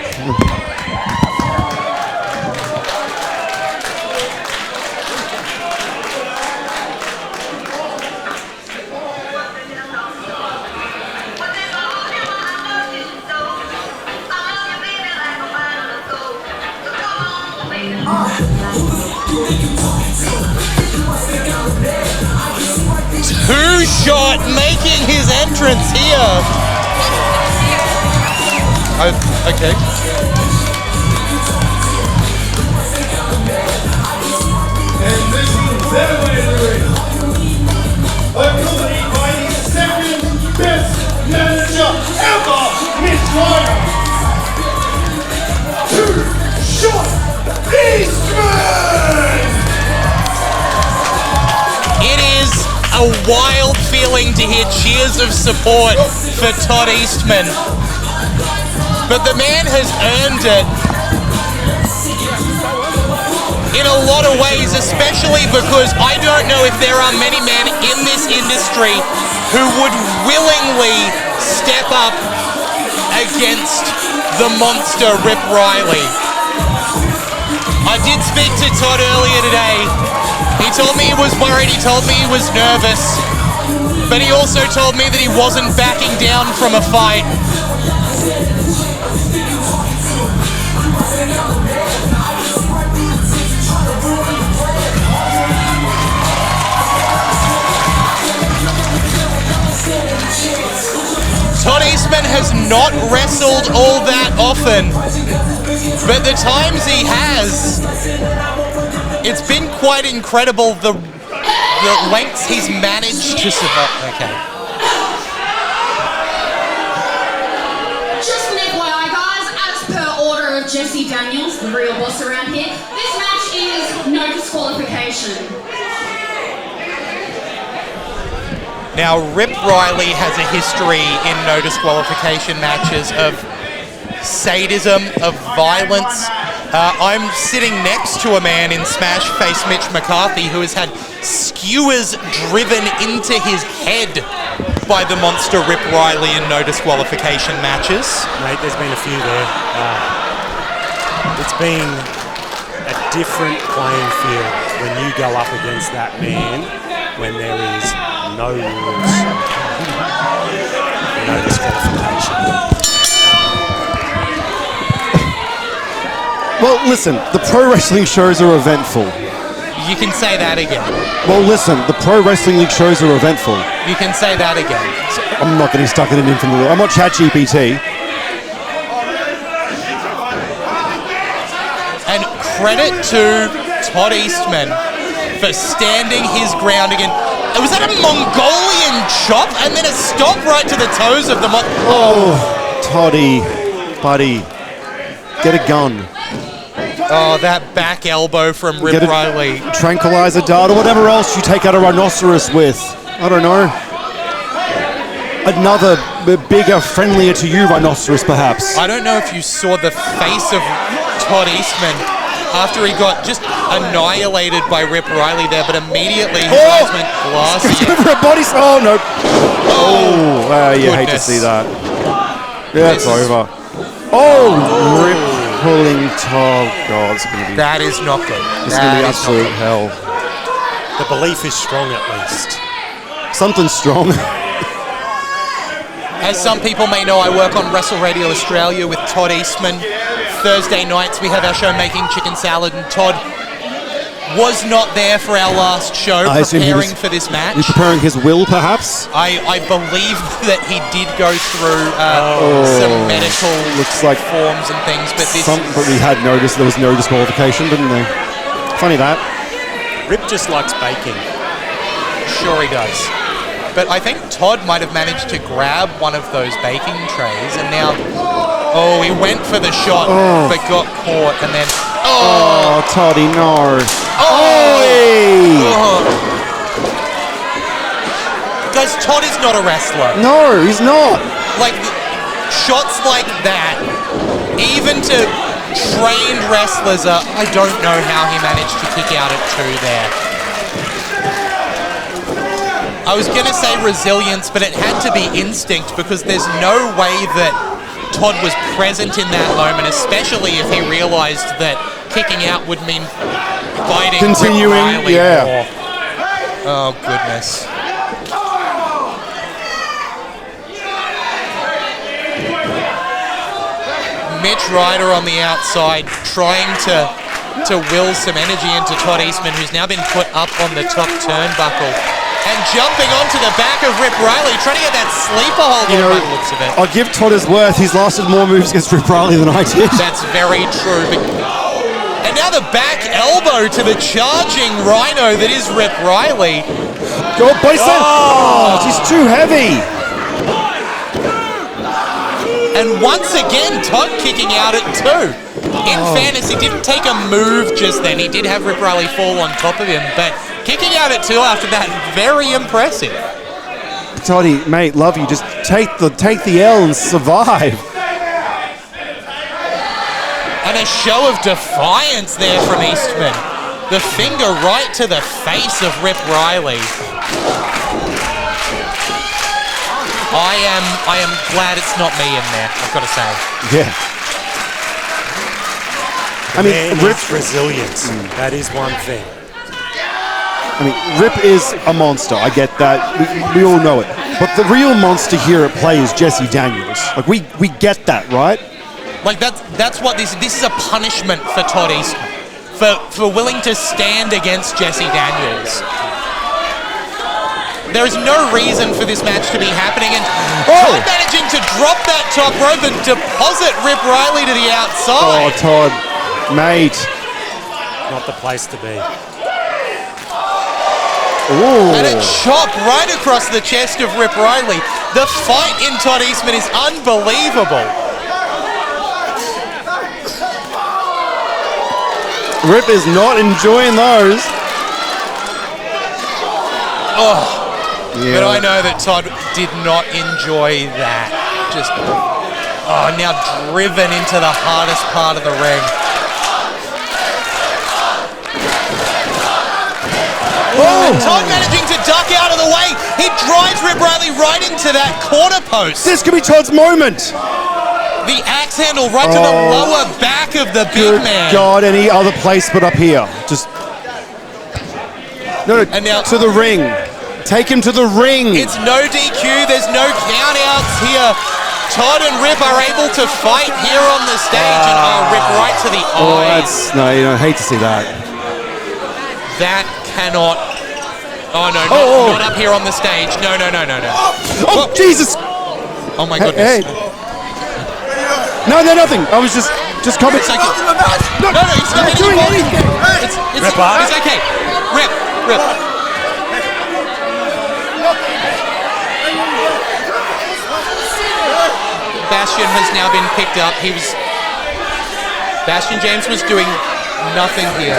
Two-Shot making his entrance here. Oh, okay. And this is their way to the ring. Accompanied by the second best manager ever, Mitch Ryder. Two-Shot Eastman! It is a wild feeling to hear cheers of support for Todd Eastman. But the man has earned it in a lot of ways, especially because I don't know if there are many men in this industry who would willingly step up against the monster Rip Riley. I did speak to Todd earlier today. He told me he was worried, he told me he was nervous, but he also told me that he wasn't backing down from a fight. Todd Eastman has not wrestled all that often, but the times he has, it's been quite incredible the lengths he's managed to survive. Okay. Just an FYI, guys, as per order of Jesse Daniels, the real boss around here, this match is no disqualification. Now, Rip Riley has a history in no disqualification matches of sadism, of violence. I'm sitting next to a man in Smash Face Mitch McCarthy who has had skewers driven into his head by the monster Rip Riley in no disqualification matches. Mate, there's been a few there. It's been a different playing field when you go up against that man when there is no rules, no disqualification. Well, listen, the pro wrestling shows are eventful. You can say that again. Well, listen, the pro wrestling league shows are eventful. You can say that again. I'm not getting stuck in an infinite loop. I'm not ChatGPT. And credit to Todd Eastman for standing his ground again. Was that a Mongolian chop and then a stop right to the toes of the Toddy, buddy, get a gun. Oh, that back elbow from Rip Riley. Tranquilizer dart or whatever else you take out a rhinoceros with. I don't know. Another bigger, friendlier to you rhinoceros, perhaps. I don't know if you saw the face of Todd Eastman after he got just annihilated by Rip Riley there, but immediately his eyes went glassy. Over a body. Oh, no. Oh, you hate to see that. Yeah, it's over. Rip pulling Todd. God, it's going to be... That is not good. It's going to be absolute hell. The belief is strong, at least. Something strong. As some people may know, I work on Wrestle Radio Australia with Todd Eastman. Thursday nights we have our show Making Chicken Salad, and Todd was not there for our last show preparing for this match. He's preparing his will, perhaps? I believe that he did go through some medical forms and things, but this... But we had noticed there was no disqualification, didn't they? Funny that. Rip just likes baking. Sure he does. But I think Todd might have managed to grab one of those baking trays, and now... Oh, he went for the shot, but got caught, and then... Oh, Toddy, no. Guys, Todd is not a wrestler. No, he's not. Like, shots like that, even to trained wrestlers, I don't know how he managed to kick out at 2 there. I was going to say resilience, but it had to be instinct, because there's no way that Todd was present in that moment, especially if he realized that kicking out would mean fighting continuing, Rip Riley yeah. more. Oh, goodness. Mitch Ryder on the outside trying to will some energy into Todd Eastman, who's now been put up on the top turnbuckle. And jumping onto the back of Rip Riley, trying to get that sleeper hold on by the looks of it. I'll give Todd his worth. He's lasted more moves against Rip Riley than I did. That's very true. And now the back elbow to the charging Rhino that is Rip Riley. Go, Bison! Oh, he's too heavy. And once again, Todd kicking out at 2. In fairness, he didn't take a move just then. He did have Rip Riley fall on top of him, but kicking out at 2 after that, very impressive. Toddy, mate, love you. Just take the L and survive. And a show of defiance there from Eastman. The finger right to the face of Rip Riley. I am glad it's not me in there, I've got to say. Yeah. I mean, Rip's resilience. That is one thing. I mean, Rip is a monster. I get that. We all know it. But the real monster here at play is Jesse Daniels. Like, we get that, right? Like, that's what this is a punishment for Todd Eastman. For willing to stand against Jesse Daniels. There is no reason for this match to be happening, and Todd managing to drop that top rope and deposit Rip Riley to the outside. Oh, Todd, mate. Not the place to be. Ooh. And a chop right across the chest of Rip Riley. The fight in Todd Eastman is unbelievable. Rip is not enjoying those. Oh. Yeah. But I know that Todd did not enjoy that. Just, now driven into the hardest part of the ring. Oh. And Todd managing to duck out of the way. He drives Rip Riley right into that corner post. This could be Todd's moment. The axe handle right to the lower back of the big man. God, any other place but up here. Just no, and now, to the ring. Take him to the ring. It's no DQ. There's no countouts here. Todd and Rip are able to fight here on the stage, and Rip right to the eyes. I hate to see that. That cannot. Oh no, not up here on the stage. No. Oh, Jesus! Oh my goodness. Hey. No, nothing. I was just commenting. It's okay. No, he's not doing anything. It's okay. Rip. Bastion has now been picked up. Bastion James was doing nothing here.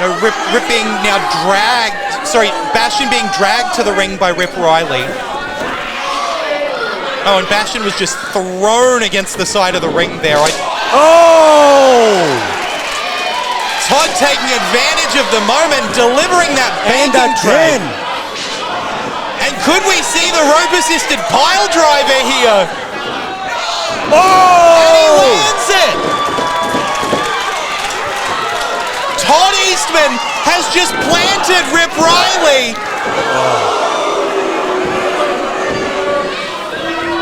No, Rip being now dragged. Sorry, Bastion being dragged to the ring by Rip Riley. Oh, and Bastion was just thrown against the side of the ring there. Todd taking advantage of the moment, delivering that banking tray. And could we see the rope-assisted pile driver here? And he lands it! Todd Eastman has just planted Rip Riley.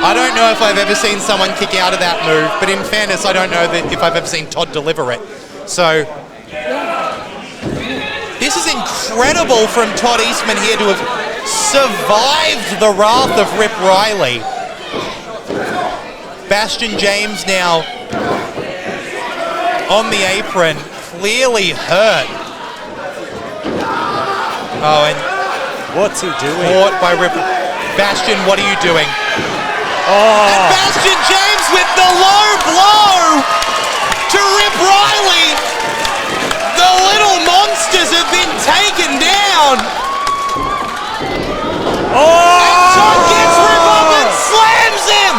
I don't know if I've ever seen someone kick out of that move, but in fairness, I don't know if I've ever seen Todd deliver it. So, this is incredible from Todd Eastman here to have survived the wrath of Rip Riley. Bastion James now on the apron, clearly hurt. Oh, and what's he doing? Caught by Rip. Bastion, what are you doing? And Bastion James with the low blow to Rip Riley. The little monsters have been taken down. And Todd gets Rip up and slams him.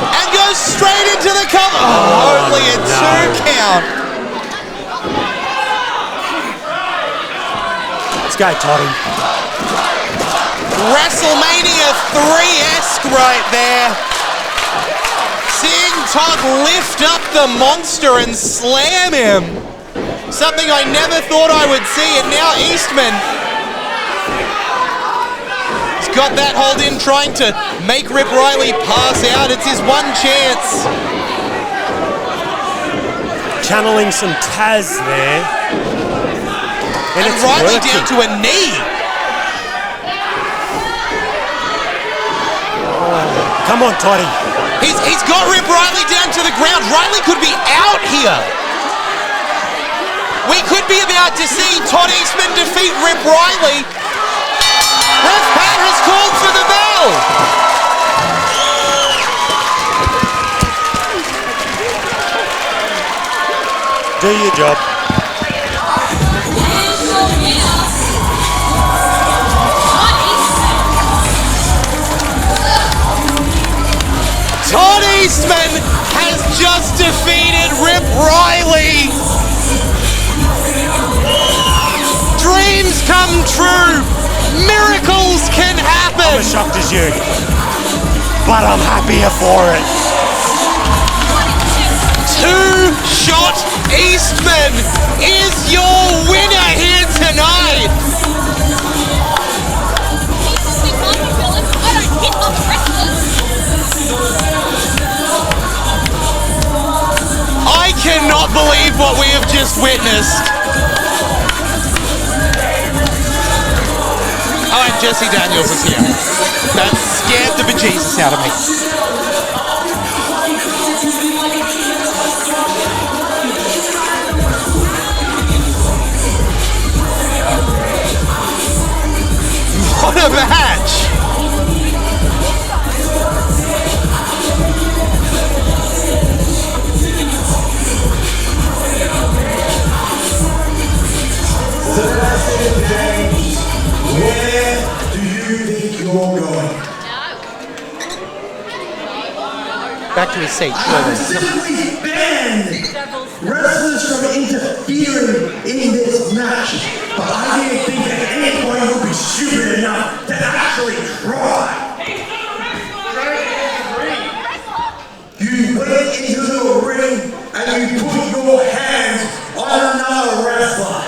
And goes straight into the cover. Only a 2 count. Let's go, Toddy. WrestleMania 3-esque right there. Seeing Todd lift up the monster and slam him. Something I never thought I would see, and now Eastman has got that hold in, trying to make Rip Riley pass out. It's his one chance. Channeling some Taz there. And Riley down to a knee. Come on, Toddy. He's got Rip Riley down to the ground. Riley could be out here. We could be about to see Todd Eastman defeat Rip Riley. Ref Pat has called for the bell. Do your job. Todd Eastman has just defeated Rip Riley. Dreams come come true. Miracles can happen. I'm as shocked as you, but I'm happier for it. Two-Shot Eastman is your winner here tonight. I cannot believe what we have just witnessed. Oh, and Jesse Daniels is here. That scared the bejesus out of me. What a match! Sebastian James, where do you think you're going? Back to his seat. I specifically banned wrestlers from interfering in this match, but I didn't think that anyone would be stupid enough to actually try. You went into the ring and you put your hands on another wrestler.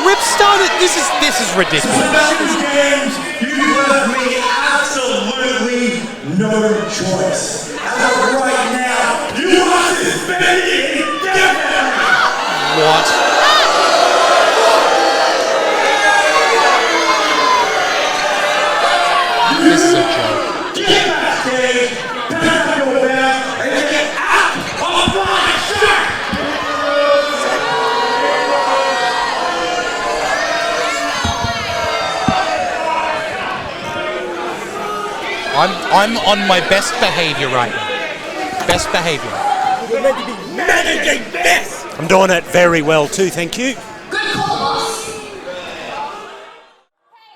Rip started. This is ridiculous. Sebastian James, you left me absolutely no choice. As of right now, you are suspended indefinitely. What? This is a joke. Get backstage, pack up your bag, and get out of my shirt! I'm on my best behavior right now. Best behavior. You're meant to be managing this! I'm doing it very well too, thank you. Good call, boss.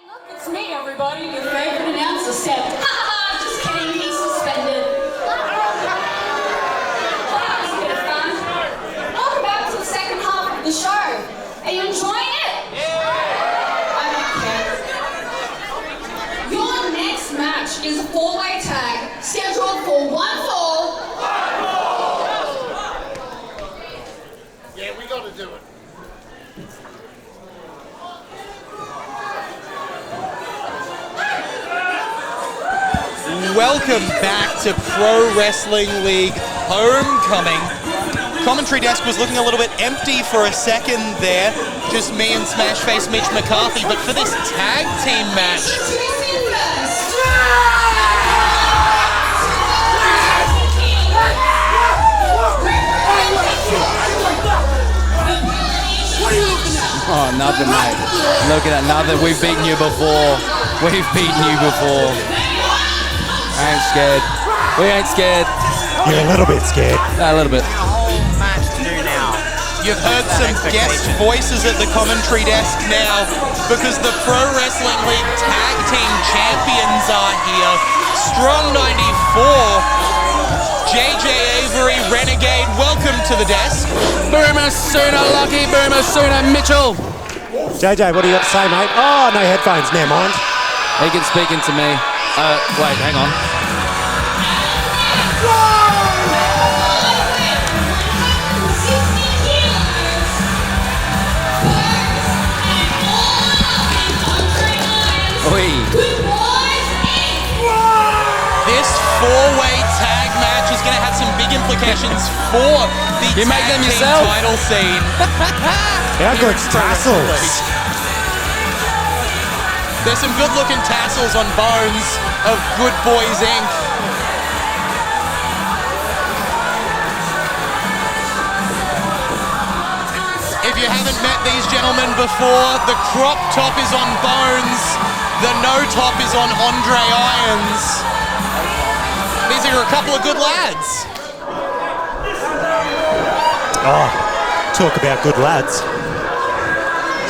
Look, it's me, everybody, your favorite announcer, Seb. Ha ha, just kidding, he's suspended. Well, that was a bit of fun. Welcome back to the second half of the show. Are you enjoying it? I don't care. Your next match is a four-way tag scheduled for 1 fall. Yeah, we gotta do it. Welcome back to Pro Wrestling League Homecoming. Commentary desk was looking a little bit empty for a second there. Just me and Smashface Mitch McCarthy. But for this tag team match, oh, nothing, mate. Looking at nothing. We've beaten you before. We've beaten you before. I ain't scared. We ain't scared. You're a little bit scared. A little bit. you've heard some guest voices at the commentary desk now because the Pro Wrestling League Tag Team Champions are here. Strong 94. JJ Avery, Renegade, welcome to the desk. Boomer Sooner, Lucky Boomer Sooner, Mitchell. JJ, what do you got to say, mate? Oh, no headphones, never mind. He can speak into me. Wait, hang on. Oi. This four-way tag match is going to have some big implications for the you make them yourself. Title scene. How good's tassels? There's some good-looking tassels on Bones of Good Boys Inc. If you haven't met these gentlemen before, the crop top is on Bones, the no top is on Andre Irons. These are a couple of good lads. Oh, talk about good lads.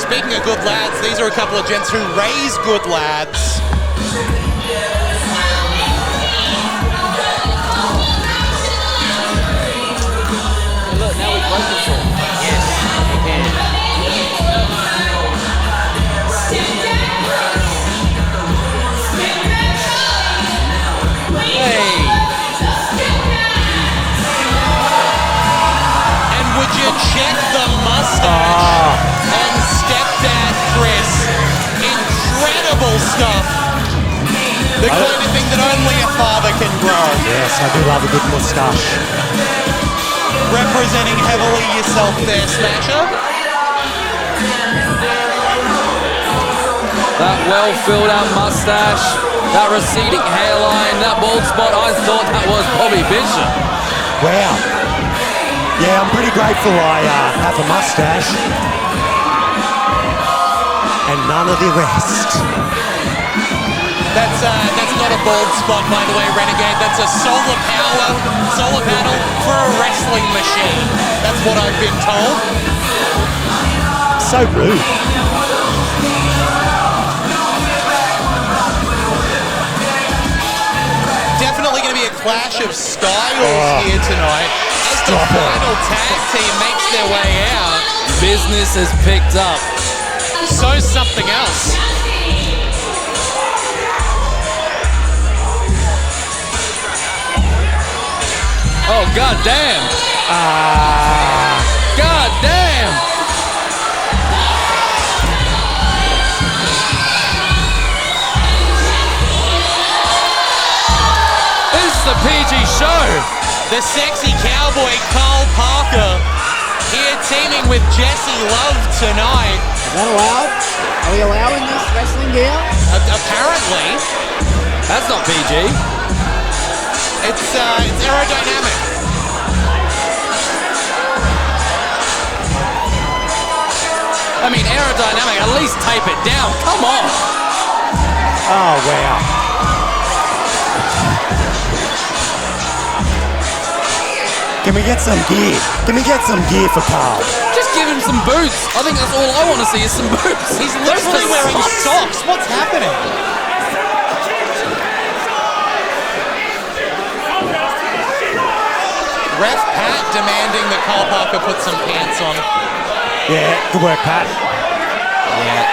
Speaking of good lads, these are a couple of gents who raise good lads. Look, now we've broken for. Yes, we can. The kind of thing that only a father can grow. Yes, I do love a good moustache. Representing heavily yourself there, Smasher. That well-filled out mustache, that receding hairline, that bald spot, I thought that was Bobby Bishop. Wow. Yeah, I'm pretty grateful I have a mustache. And none of the rest. That's not a bald spot, by the way, Renegade. That's a solar panel for a wrestling machine. That's what I've been told. So rude. Definitely going to be a clash of styles here tonight. As the final tag team makes their way out. Business has picked up. So something else. Oh, goddamn. Goddamn. This is the PG show. The sexy cowboy Carl Parker here teaming with Jesse Love tonight. Is that allowed? Are we allowing this wrestling gear? Apparently. That's not PG. It's aerodynamic. I mean, aerodynamic, at least tape it down. Come on. Oh, wow. Can we get some gear? Can we get some gear for Carl? Just give him some boots. I think that's all I want to see is some boots. He's literally wearing socks. What's happening? Ref Pat demanding that Carl Parker put some pants on. Yeah, good work, Pat. Yeah.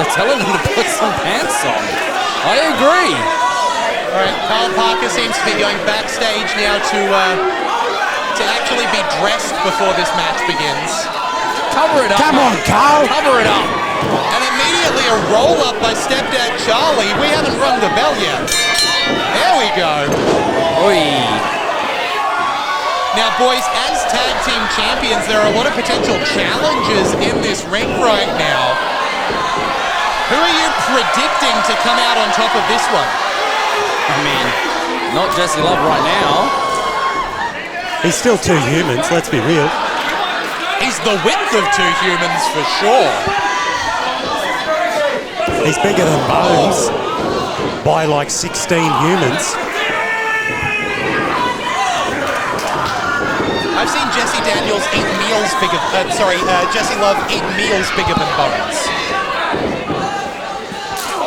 They're telling them to put some pants on. I agree. All right, Carl Parker seems to be going backstage now to actually be dressed before this match begins. Cover it up. Come on, Carl. Cover it up. And immediately a roll-up by Stepdad Charlie. We haven't rung the bell yet. There we go. Oi. Now, boys, as tag team champions, there are a lot of potential challenges in this ring right now. Who are you predicting to come out on top of this one? I mean, not Jesse Love right now. He's still two humans, let's be real. He's the width of two humans for sure. He's bigger than Bones by like 16 humans. I've seen Jesse Daniels eat meals bigger. Jesse Love eat meals bigger than Bones.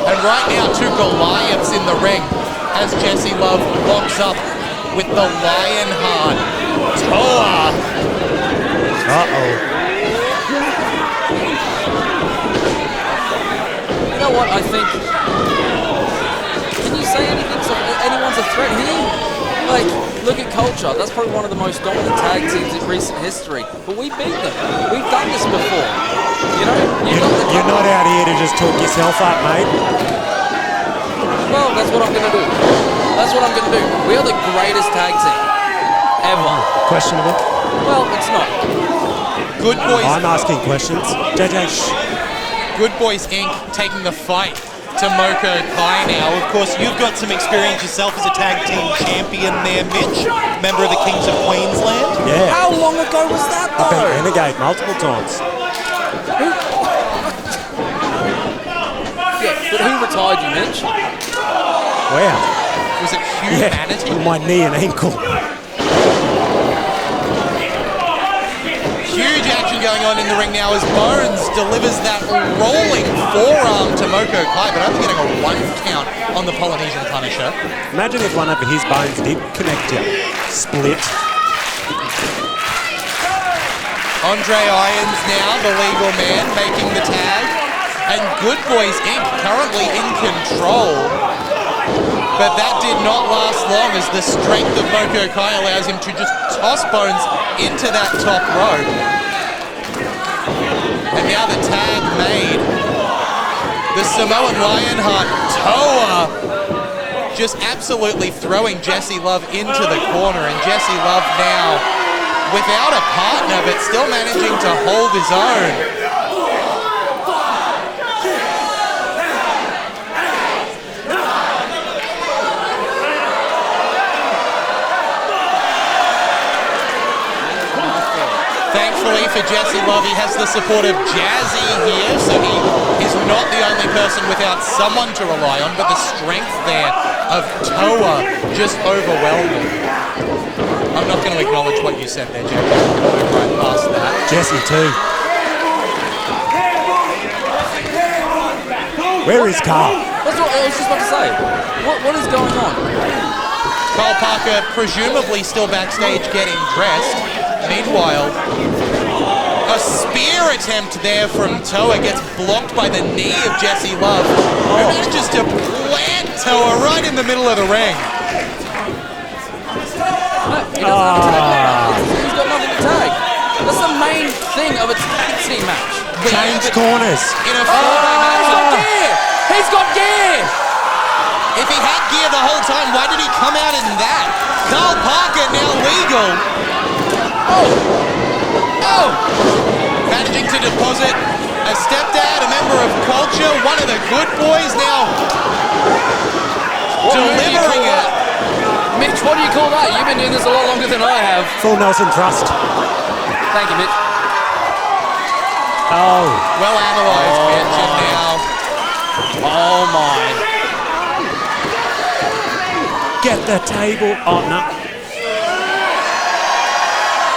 And right now, two Goliaths in the ring as Jesse Love locks up with the Lionheart. Toa. Uh-oh. You know what, I think... Can you say anything so anyone's a threat here? Like, look at Culture. That's probably one of the most dominant tag teams in recent history. But we beat them. We've done this before. You know? You're not out here to just talk yourself up, mate. Well, that's what I'm going to do. That's what I'm going to do. We are the greatest tag team ever. Questionable? Well, it's not. Good Boys. I'm asking questions. JJ, shh. Good Boys Inc. taking the fight to Moko Kai now. Of course, you've got some experience yourself as a tag team champion there, Mitch. Member of the Kings of Queensland. Yeah. How long ago was that, though? I've been Renegade multiple times. Yeah, but who retired you, Mitch? Wow. Was it Humanity? Yeah, my knee and ankle. Huge action going on in the ring now as Bones delivers that rolling forearm to Moko Kai, but only getting a 1 count on the Polynesian Punisher. Imagine if one of his bones did connect you. Split. Andre Irons now, the legal man, making the tag. And Good Boys Inc. currently in control. But that did not last long as the strength of Moko Kai allows him to just toss Bones into that top rope. And now the tag made. The Samoan Lionheart, Toa, just absolutely throwing Jesse Love into the corner. And Jesse Love now, without a partner, but still managing to hold his own. Thankfully for Jesse Love, he has the support of Jazzy here, so he is not the only person without someone to rely on, but the strength there of Toa just overwhelming. I'm not going to acknowledge what you said there, Jake. I'm going to move right past that. Jesse too. Where is Carl? That's what I was just about to say. What is going on? Kyle Parker presumably still backstage getting dressed. Meanwhile, a spear attempt there from Toa gets blocked by the knee of Jesse Love, who manages to plant Toa right in the middle of the ring. He doesn't have to tag. He's got nothing to tag. That's the main thing of a tag team match. Change corners. In a four-way match. He's got gear! He's got gear! If he had gear the whole time, why did he come out in that? Kyle Parker now legal. Oh! Managing to deposit a stepdad, a member of culture, one of the good boys now delivering it. Mitch, what do you call that? You've been doing this a lot longer than I have. Full Nelson thrust. Thank you, Mitch. Oh. Well analysed, Mitch, and now... Oh my. Get the table. Oh, no.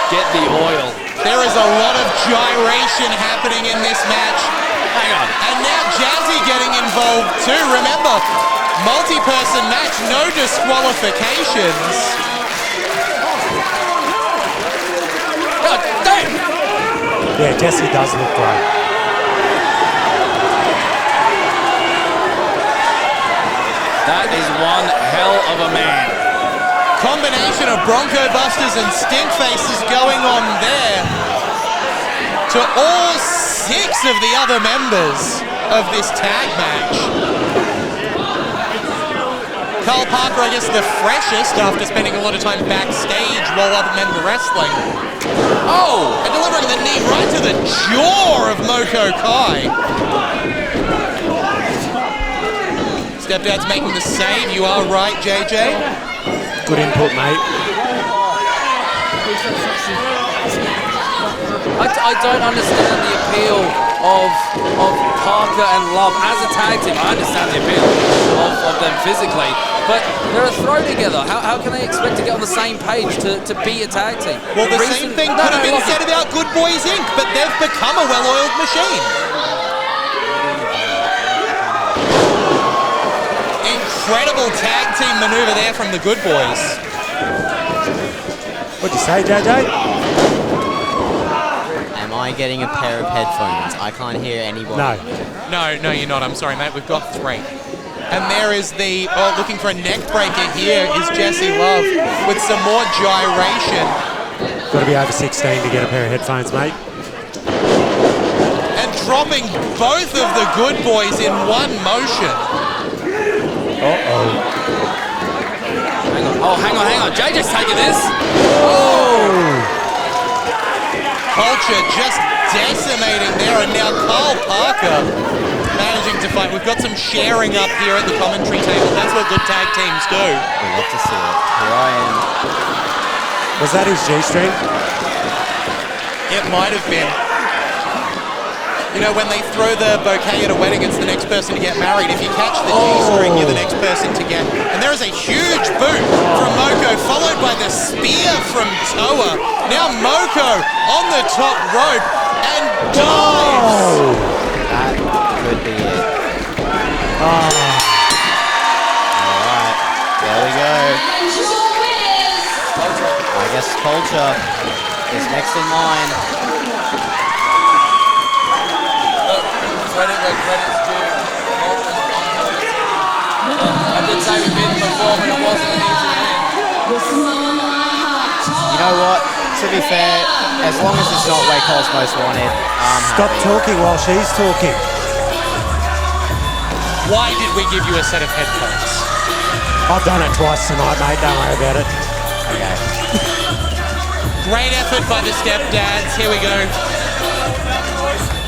Get the oil. There is a lot of gyration happening in this match. Hang on. And now Jazzy getting involved too. Remember, multi-person match, no disqualifications. God damn! Yeah, Jesse does look great. That is one hell of a man. Combination of Bronco Busters and Stink Faces going on there to all 6 of the other members of this tag match. Kyle Parker, I guess, the freshest after spending a lot of time backstage while other men were wrestling. Oh, and delivering the knee right to the jaw of Moko Kai. Stepdad's making the save. You are right, JJ. Good input, mate. I don't understand the appeal of Parker and Love as a tag team. I understand the appeal of them physically, but they're a throw together. How can they expect to get on the same page to be a tag team? Well, the same thing could have been said about Good Boys Inc., but they've become a well-oiled machine. Incredible tag team maneuver there from the Good Boys. What'd you say, JJ? Am I getting a pair of headphones? I can't hear anybody. No, you're not. I'm sorry, mate. We've got 3. And there is the, looking for a neck breaker here is Jesse Love with some more gyration. Got to be over 16 to get a pair of headphones, mate. And dropping both of the Good Boys in one motion. Hang on. JJ's taking this. Culture just decimating there, and now Kyle Parker managing to fight. We've got some sharing up here at the commentary table. That's what good tag teams do. We'd love to see it. Here I am. Was that his G-string? It might have been. You know, when they throw the bouquet at a wedding, it's the next person to get married. If you catch the G-string, you're the next person to get... And there is a huge boot from Moko, followed by the spear from Toa. Now Moko on the top rope and dives! That could be it. Alright, there we go. I guess Culture is next in line. Credit's due. I did say we've been well, but it wasn't an easy win. You know what? To be fair, as long as it's not Wake Cole's most wanted, I'm Stop happy. talking while she's talking. Why did we give you a set of headphones? I've done it twice tonight, mate. Don't worry about it. Okay. Great effort by the stepdads. Here we go.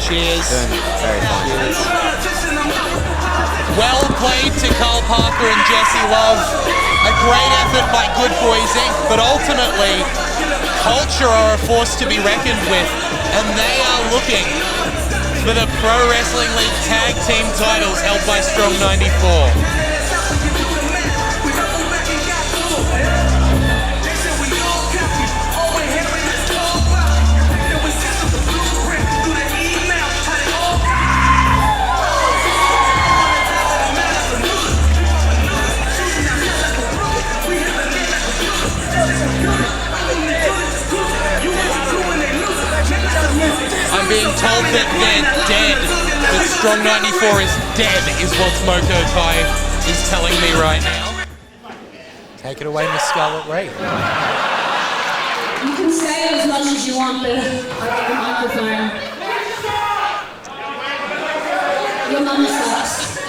Cheers. Doing very fine. Well played to Carl Parker and Jesse Love. A great effort by Good Boys Inc. But ultimately, Culture are a force to be reckoned with. And they are looking for the Pro Wrestling League Tag Team titles held by Strong 94. I'm being told that they're dead, that Strong 94 is dead, is what Smoko Kai is telling me right now. Take it away, Miss Scarlet Ray. You can say it as much as you want, but I got the microphone. Your mama sucks.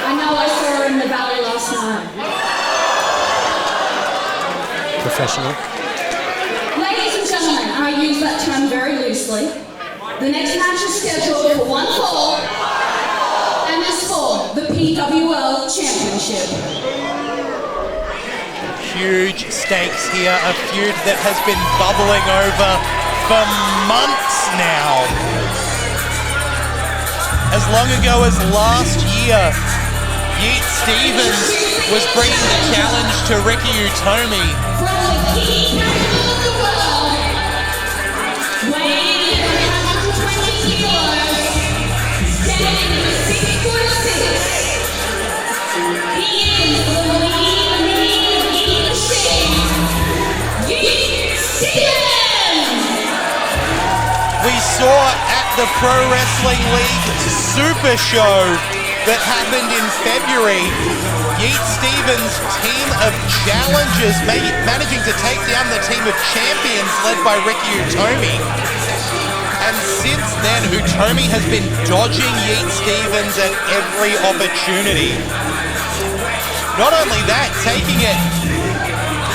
I know I saw her in the valley last night. Professional. Ladies and gentlemen, and I use that term very loosely, the next match is scheduled for 1 fall, and is for the PWL Championship. Huge stakes here, a feud that has been bubbling over for months now. As long ago as last year, Yeet Stevens was bringing the challenge to Ricky Utomi. From the key capital of the world, weighing in at 120 kilos, standing in 6'6". He is the lean machine, Yeet Stevens! We saw at the Pro Wrestling League Super Show that happened in February, Yeet Stevens' team of challengers managing to take down the team of champions led by Ricky Utomi. And since then, Utomi has been dodging Yeet Stevens at every opportunity. Not only that, taking it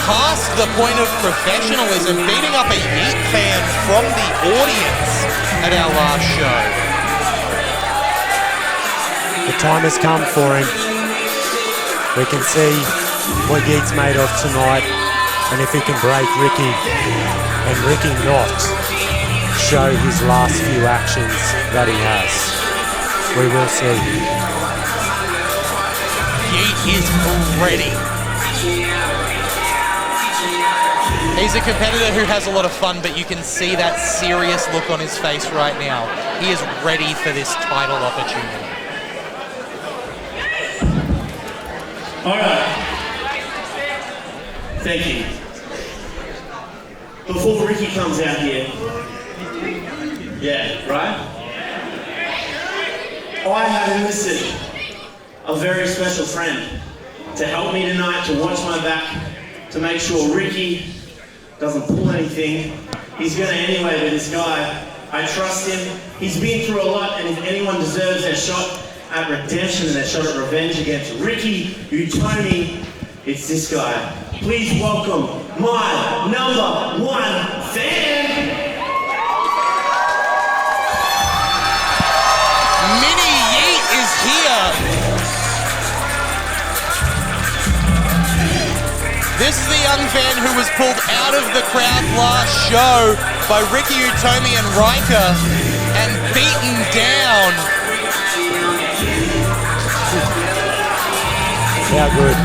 past the point of professionalism, beating up a Yeet fan from the audience at our last show. The time has come for him. We can see what Yeet's made of tonight, and if he can break Ricky, and Ricky not show his last few actions that he has, we will see. Yeet is ready. He's a competitor who has a lot of fun, but you can see that serious look on his face right now. He is ready for this title opportunity. All right. Thank you. Before Ricky comes out here, yeah, right? I have enlisted a very special friend to help me tonight, to watch my back, to make sure Ricky doesn't pull anything. He's gonna anyway, but this guy, I trust him. He's been through a lot, and if anyone deserves their shot at redemption and their shot at revenge against Ricky Utomi, it's this guy. Please welcome my #1 fan. Mini Yeet is here. This is the young fan who was pulled out of the crowd last show by Ricky Utomi and Riker and beaten down. How good.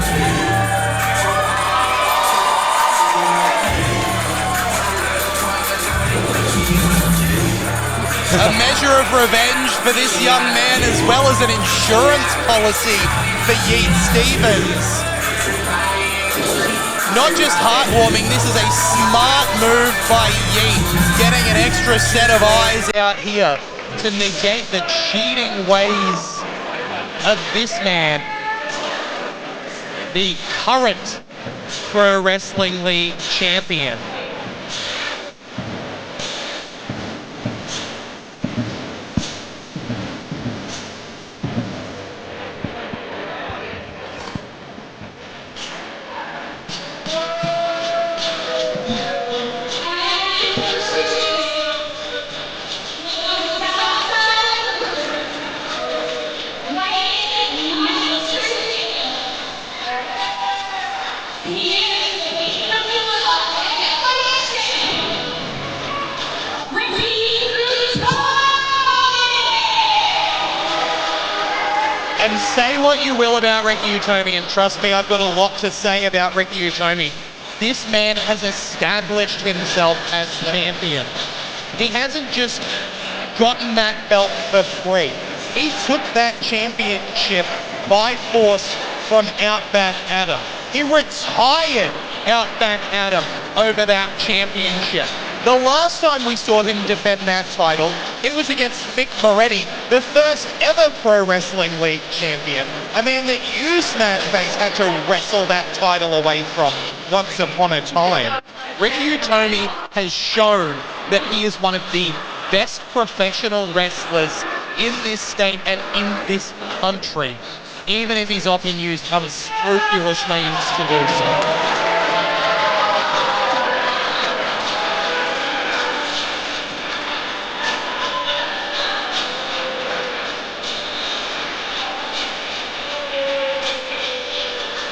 A measure of revenge for this young man, as well as an insurance policy for Yeet Stevens. Not just heartwarming, this is a smart move by Yeet, getting an extra set of eyes out here to negate the cheating ways of this man, the current Pro Wrestling League champion. And say what you will about Ricky Utomi, and trust me, I've got a lot to say about Ricky Utomi. This man has established himself as champion. He hasn't just gotten that belt for free. He took that championship by force from Outback Adam. He retired Outback Adam over that championship. The last time we saw him defend that title, it was against Mick Moretti, the first ever Pro Wrestling League champion. A man that you, Smackface, had to wrestle that title away from once upon a time. Ricky Utomi has shown that he is one of the best professional wrestlers in this state and in this country, even if he's often used unscrupulous means to do so.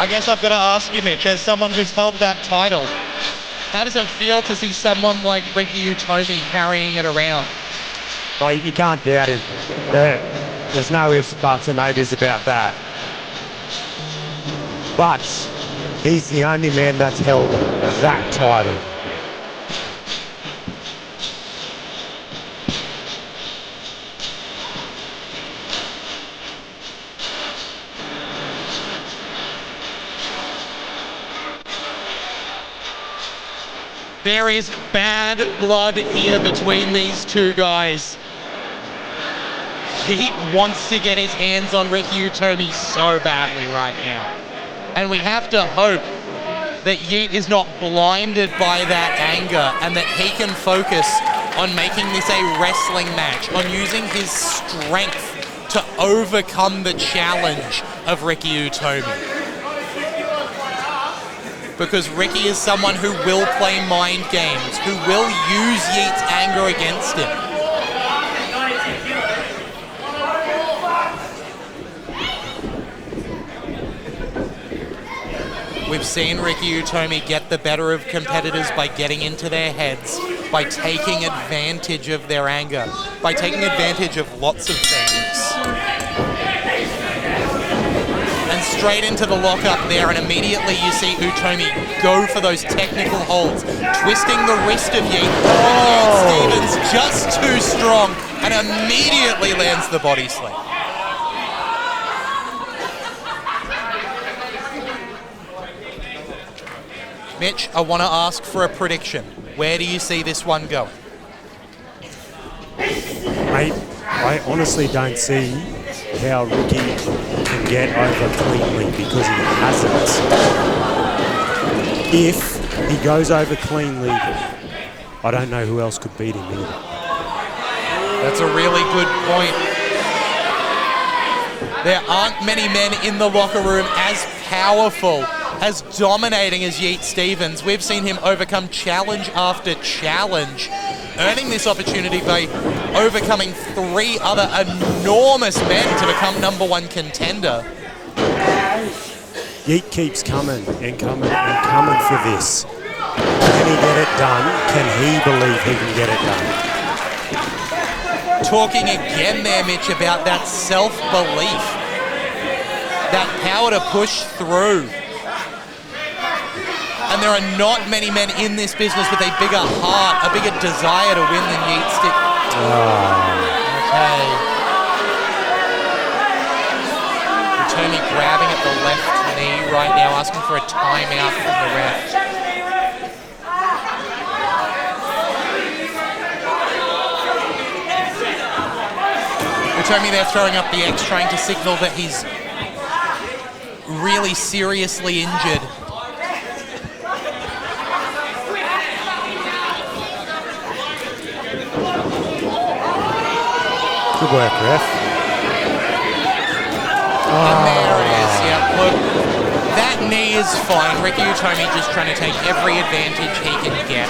I guess I've got to ask you, Mitch, as someone who's held that title, how does it feel to see someone like Ricky Utomi carrying it around? Well, you can't doubt it. There's no ifs, buts and maybes about that. But he's the only man that's held that title. There is bad blood here between these two guys. He wants to get his hands on Ricky Utomi so badly right now. And we have to hope that Yeet is not blinded by that anger and that he can focus on making this a wrestling match, on using his strength to overcome the challenge of Ricky Utomi. Because Ricky is someone who will play mind games, who will use Yeet's anger against him. We've seen Ricky Utomi get the better of competitors by getting into their heads, by taking advantage of their anger, by taking advantage of lots of things. And straight into the lockup there, and immediately you see Utomi go for those technical holds, twisting the wrist of Yeet. Oh. Yeet Stevens just too strong, and immediately lands the body slam. Mitch, I want to ask for a prediction. Where do you see this one going? I honestly don't see how Ricky can get over cleanly because he hasn't. If he goes over cleanly, I don't know who else could beat him either. That's a really good point. There aren't many men in the locker room as powerful, as dominating as Yeet Stevens. We've seen him overcome challenge after challenge, earning this opportunity by overcoming 3 other enormous men to become #1 contender. Yeet keeps coming and coming and coming for this. Can he get it done? Can he believe he can get it done? Talking again there, Mitch, about that self-belief, that power to push through. And there are not many men in this business with a bigger heart, a bigger desire to win than Yeet Stevens. Okay. Utomi grabbing at the left knee right now, asking for a timeout from the ref. Utomi there throwing up the X, trying to signal that he's really seriously injured. Good work, ref. And there it is, yeah. Look, that knee is fine. Ricky Utomi just trying to take every advantage he can get.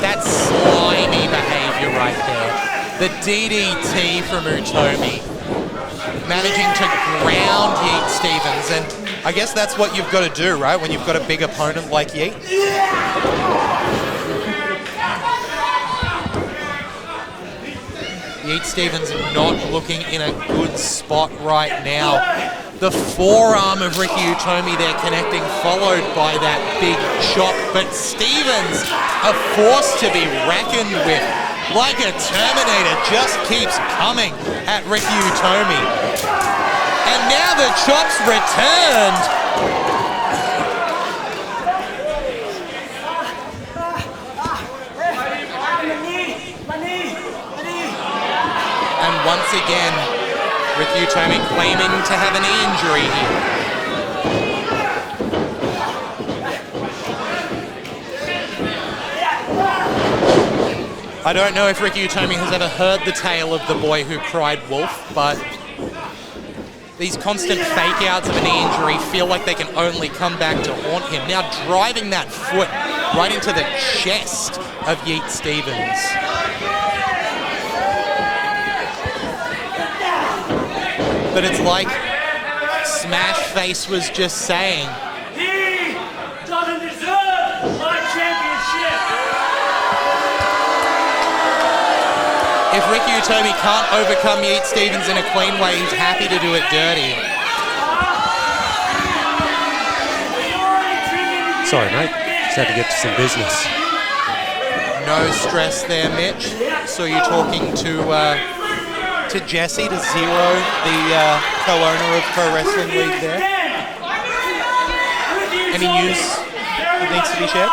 That's slimy behavior right there. The DDT from Utomi, managing to ground Yeet Stevens, and I guess that's what you've got to do, right, when you've got a big opponent like Yeet? Yeet Stevens not looking in a good spot right now. The forearm of Ricky Utomi there connecting, followed by that big chop, but Stevens, a force to be reckoned with. Like a Terminator, just keeps coming at Ricky Utomi. And now the chop's returned. And once again, Ricky Utomi claiming to have a knee injury here. I don't know if Ricky Utomi has ever heard the tale of the boy who cried wolf, but these constant fake outs of a knee injury feel like they can only come back to haunt him. Now driving that foot right into the chest of Yeet Stevens. But it's like Smash Face was just saying, he doesn't deserve my championship. if Ricky Utomi can't overcome Yeet Stevens in a clean way, he's happy to do it dirty. Sorry, mate. Just had to get to some business. No stress there, Mitch. So you're talking to Jesse, to Zero, the co-owner of Pro Wrestling League there. Any news that needs to be shared?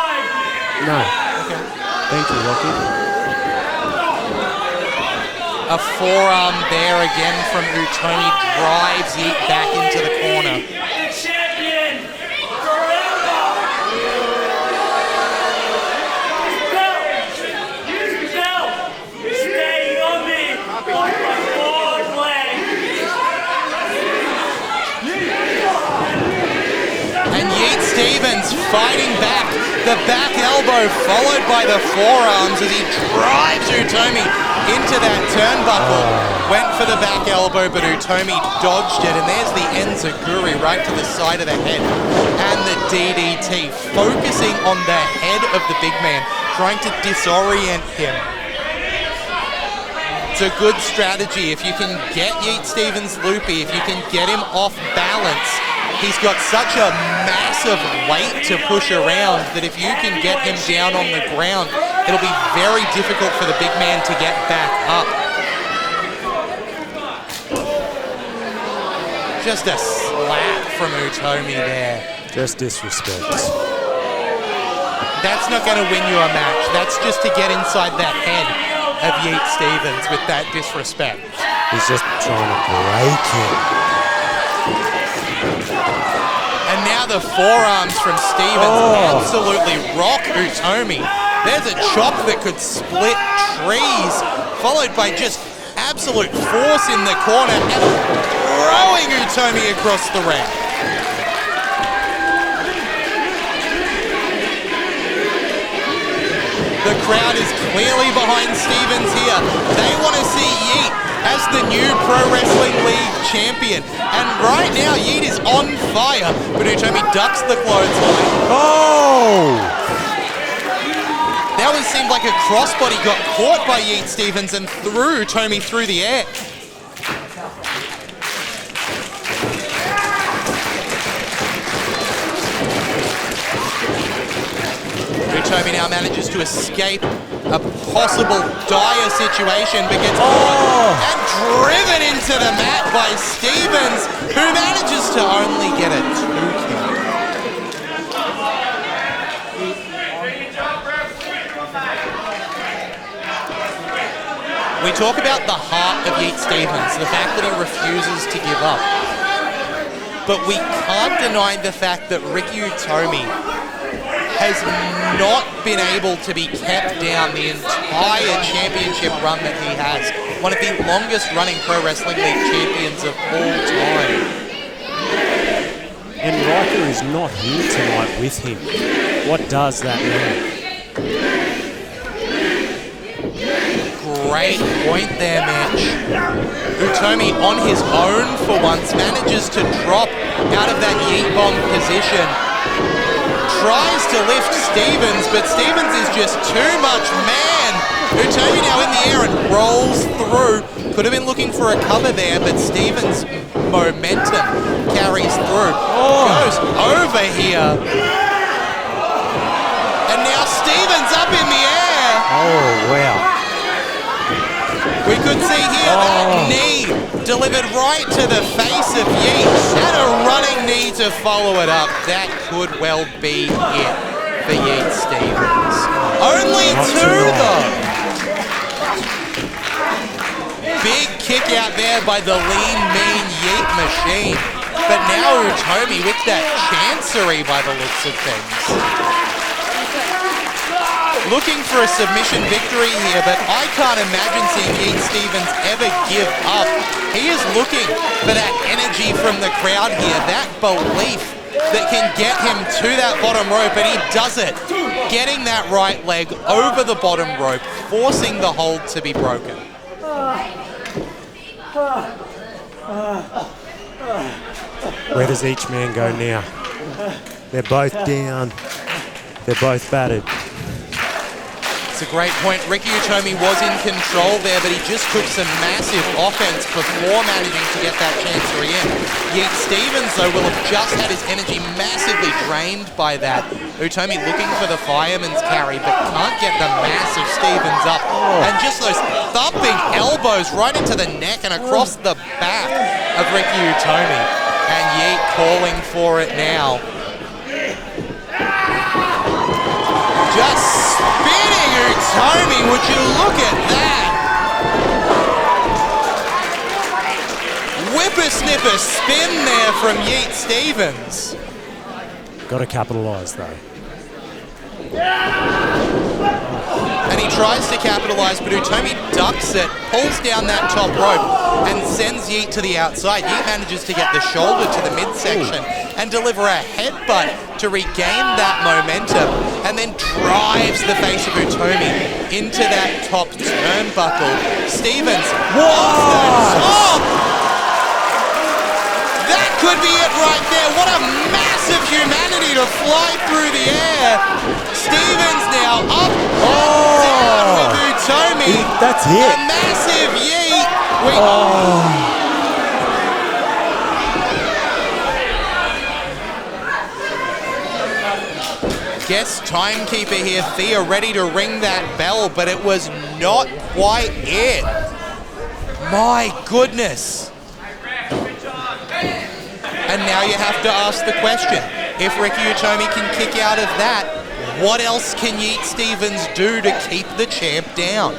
No. Okay. Thank you, Rocky. A forearm there again from Utomi drives Yeet back into the corner. The champion forever. His belt staying on me like my forward leg. And Yeet Stevens fighting back. The back elbow followed by the forearms as he drives Utomi into that turnbuckle. Went for the back elbow, but Utomi dodged it. And there's the enziguri right to the side of the head. And the DDT, focusing on the head of the big man, trying to disorient him. It's a good strategy. If you can get Yeet Stevens loopy, if you can get him off balance, he's got such a massive weight to push around that if you can get him down on the ground, it'll be very difficult for the big man to get back up. Just a slap from Utomi there. Just disrespect. That's not going to win you a match. That's just to get inside that head of Yeet Stevens with that disrespect. He's just trying to break him. And now the forearms from Stevens absolutely rock Utomi. There's a chop that could split trees, followed by just absolute force in the corner and throwing Utomi across the ring. The crowd is clearly behind Stevens here. They want to see Yeet as the new Pro Wrestling League champion. And right now, Yeet is on fire, but Utomi ducks the clothesline. Oh! That one seemed like a crossbody got caught by Yeet Stevens and threw Utomi through the air. Utomi now manages to escape a possible dire situation, but gets caught and driven into the mat by Stevens, who manages to only get a 2 count. We talk about the heart of Yeet Stevens, the fact that he refuses to give up. But we can't deny the fact that Ricky Utomi has not been able to be kept down the entire championship run that he has. One of the longest running Pro Wrestling League champions of all time. And Riker is not here tonight with him. What does that mean? Great point there, Mitch. Utomi on his own for once manages to drop out of that yeet bomb position. Tries to lift Stevens, but Stevens is just too much man. Utomi now in the air and rolls through. Could have been looking for a cover there, but Stevens' momentum carries through. Goes over here. And now Stevens up in the air. Oh, wow. We could see here that knee delivered right to the face of Yeet, and a running knee to follow it up. That could well be it for Yeet Stevens. Only two though. Big kick out there by the lean, mean Yeet machine. But now Utomi with that chancery by the looks of things. Looking for a submission victory here, but I can't imagine seeing Yeet Stevens ever give up. He is looking for that energy from the crowd here, that belief that can get him to that bottom rope, and he does it. Getting that right leg over the bottom rope, forcing the hold to be broken. Where does each man go now? They're both down. They're both battered. It's a great point. Ricky Utomi was in control there, but he just took some massive offense before managing to get that chancery in. Yeet Stevens, though, will have just had his energy massively drained by that. Utomi looking for the fireman's carry, but can't get the massive Stevens up. And just those thumping elbows right into the neck and across the back of Ricky Utomi. And Yeet calling for it now. Just spinning Utomi, would you look at that? Whippersnipper spin there from Yeet Stevens. Got to capitalise though. And he tries to capitalise, but Utomi ducks it, pulls down that top rope, and sends Yeet to the outside. Yeet manages to get the shoulder to the midsection and deliver a headbutt to regain that momentum, and then drives the face of Utomi into that top turnbuckle. Stevens off the top! That could be it right there. What a massive humanity to fly through the air. Stevens now up and down with Utomi. That's it. A massive yeet. Guest timekeeper here, Thea, ready to ring that bell, but it was not quite it. My goodness. And now you have to ask the question, if Ricky Utomi can kick out of that, what else can Yeet Stevens do to keep the champ down?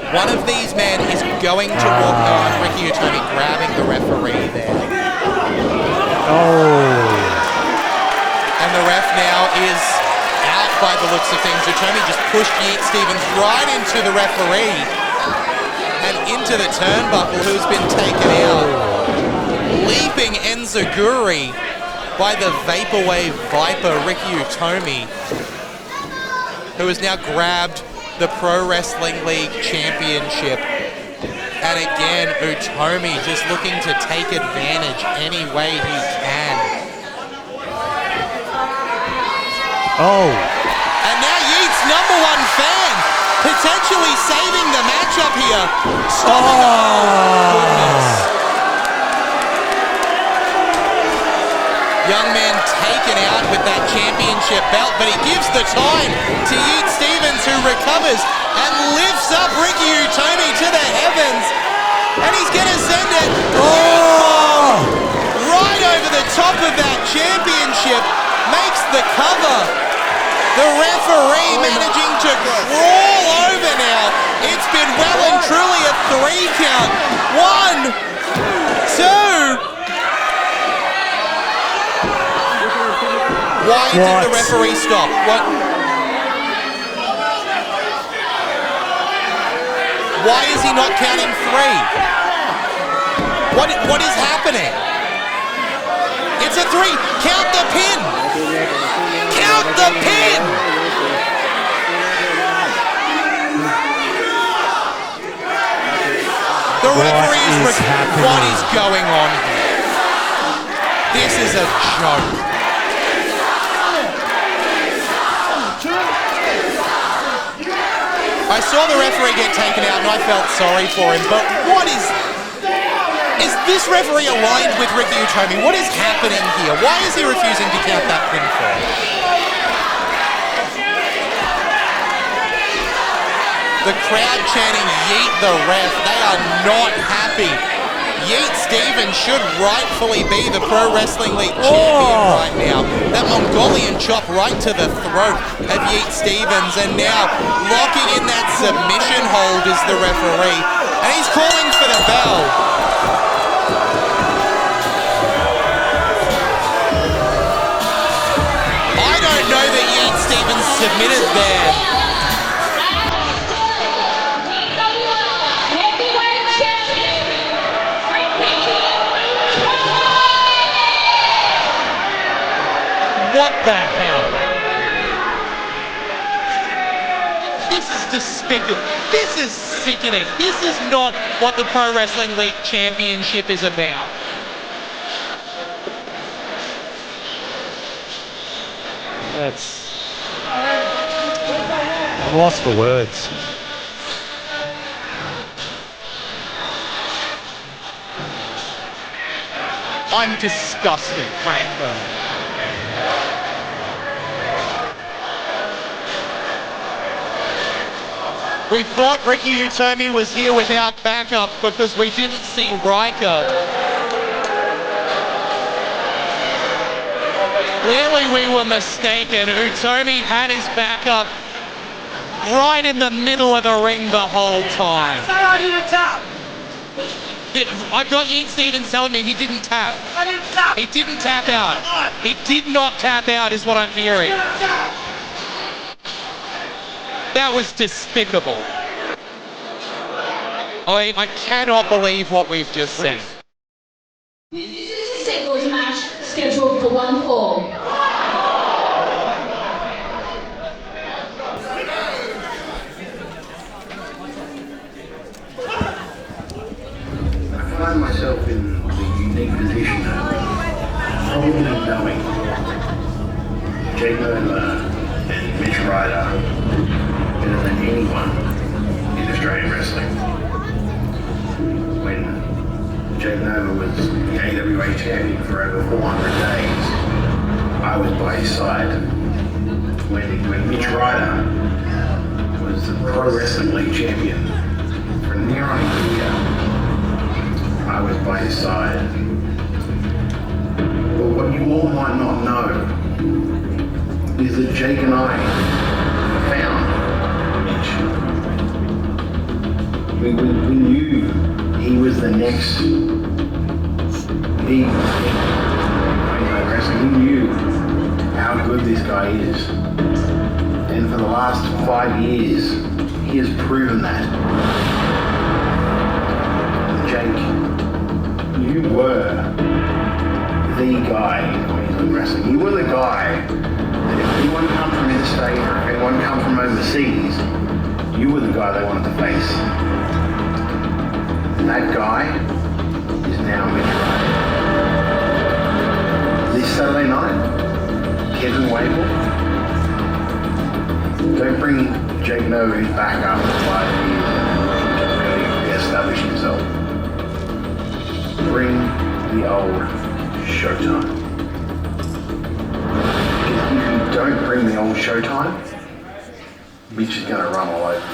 One of these men is going to walk on Ricky Utomi, grabbing the referee there. And the ref now is out by the looks of things. Utomi just pushed Yeet Stevens right into the referee and into the turnbuckle, who's been taken out. Leaping Enziguri by the Vaporwave Viper, Ricky Utomi, who has now grabbed the Pro Wrestling League Championship. And again, Utomi just looking to take advantage any way he can. And now Yeet's #1 fan, potentially saving the matchup here. Goodness. Young man taken out with that championship belt, but he gives the time to Yeet Stevens, who recovers and lifts up Ricky Utomi to the heavens. And he's going to send it right over the top of that championship. the cover. The referee managing to crawl over now. It's been well and truly a 3 count. 1, 2. Why did the referee stop? What? Why is he not counting 3? What is happening? It's a 3. Count the pin. Count the pin. The referee is what is going on here? This is a joke. I saw the referee get taken out and I felt sorry for him, but what is this referee aligned with Ricky Utomi? What is happening here? Why is he refusing to count that pinfall? The crowd chanting Yeet the ref. They are not happy. Yeet Stevens should rightfully be the Pro Wrestling League champion right now. That Mongolian chop right to the throat of Yeet Stevens, and now locking in that submission hold is the referee, and he's calling for the bell. I don't know that Yeet Stevens submitted there. What the hell? This is despicable. This is sickening. This is not what the Pro Wrestling League Championship is about. I'm lost for words. I'm disgusted, frankly. We thought Ricky Utomi was here without backup because we didn't see Riker. Clearly we were mistaken. Utomi had his backup right in the middle of the ring the whole time. I didn't tap. I got Yeet Stevens telling me he didn't tap. I didn't tap. He didn't tap out. He did not tap out is what I'm hearing. That was despicable. I cannot believe what we've just seen. This is a singles match scheduled for 1 fall. I find myself in the unique position of probably knowing Jake and Mitch Ryder better than anyone in Australian wrestling. When Jake Nova was the AWA champion for over 400 days, I was by his side. When Mitch Ryder was the Pro Wrestling League champion for near on a year, I was by his side. But what you all might not know is that Jake and I found Mitch. We knew he was the next big wrestler. We knew how good this guy is. And for the last 5 years, he has proven that. Jake, you were the guy in Queensland wrestling. You were the guy that if anyone come from interstate or if anyone come from overseas, you were the guy they wanted to face. And that guy is now Mitch Ryder. This Saturday night, Kevin Wable, don't bring Jake Nova who's back after 5 years and really re-establish himself. Bring the old Showtime. Because if you don't bring the old Showtime, Mitch is going to run all over you.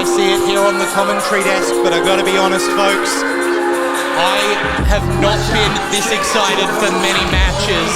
I see it here on the commentary desk, but I've got to be honest, folks, I have not been this excited for many matches.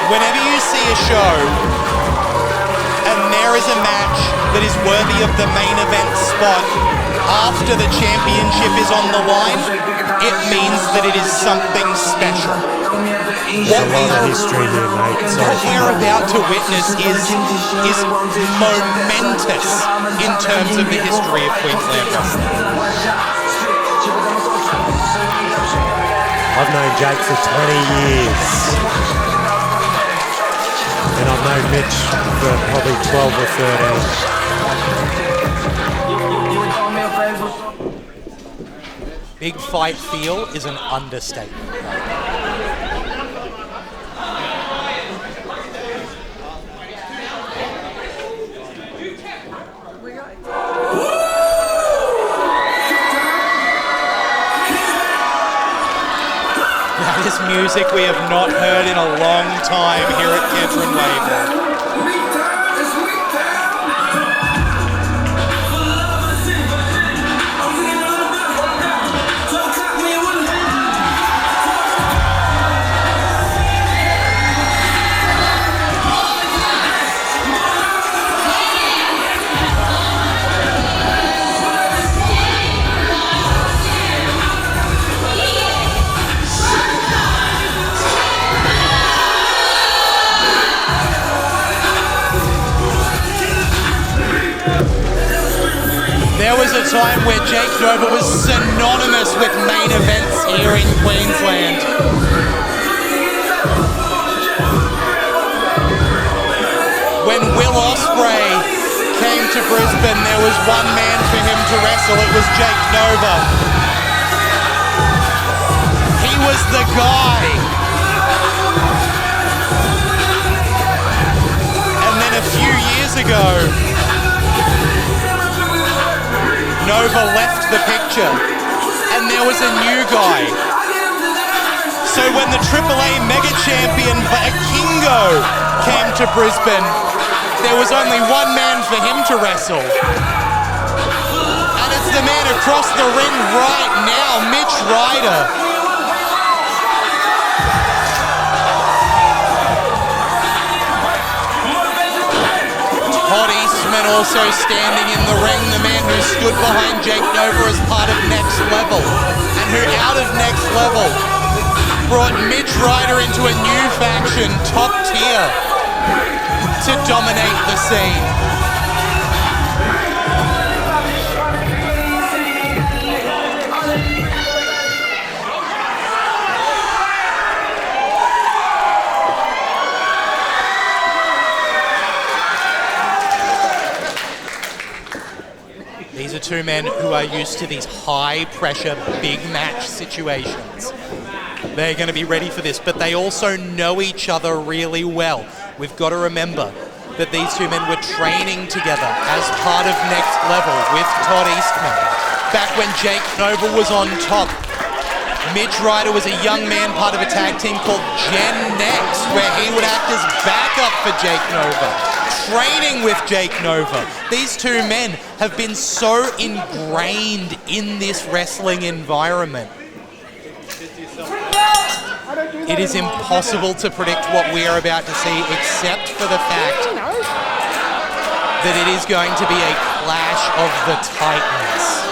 Whenever you see a show and there is a match that is worthy of the main event spot after the championship is on the line, it means that it is something special. There's a lot of history here, mate. What we're about to witness is momentous in terms of the history of Queensland wrestling. I've known Jake for 20 years. And I've known Mitch for probably 12 or 13. Big fight feel is an understatement. That is music we have not heard in a long time here at Kedron Wave. There was a time where Jake Nova was synonymous with main events here in Queensland. When Will Ospreay came to Brisbane, there was one man for him to wrestle. It was Jake Nova. He was the guy. And then a few years ago, Nova left the picture, and there was a new guy. So when the AAA Mega Champion Kingo came to Brisbane, there was only one man for him to wrestle. And it's the man across the ring right now, Mitch Ryder. Todd Eastman also standing in the ring, the man who stood behind Jake Nova as part of Next Level, and who out of Next Level brought Mitch Ryder into a new faction, Top Tier, to dominate the scene. These are two men who are used to these high-pressure, big match situations. They're going to be ready for this, but they also know each other really well. We've got to remember that these two men were training together as part of Next Level with Todd Eastman. Back when Jake Nova was on top, Mitch Ryder was a young man part of a tag team called Gen Next, where he would act as backup for Jake Nova, training with Jake Nova. These two men have been so ingrained in this wrestling environment. It is impossible to predict what we are about to see, except for the fact that it is going to be a clash of the Titans.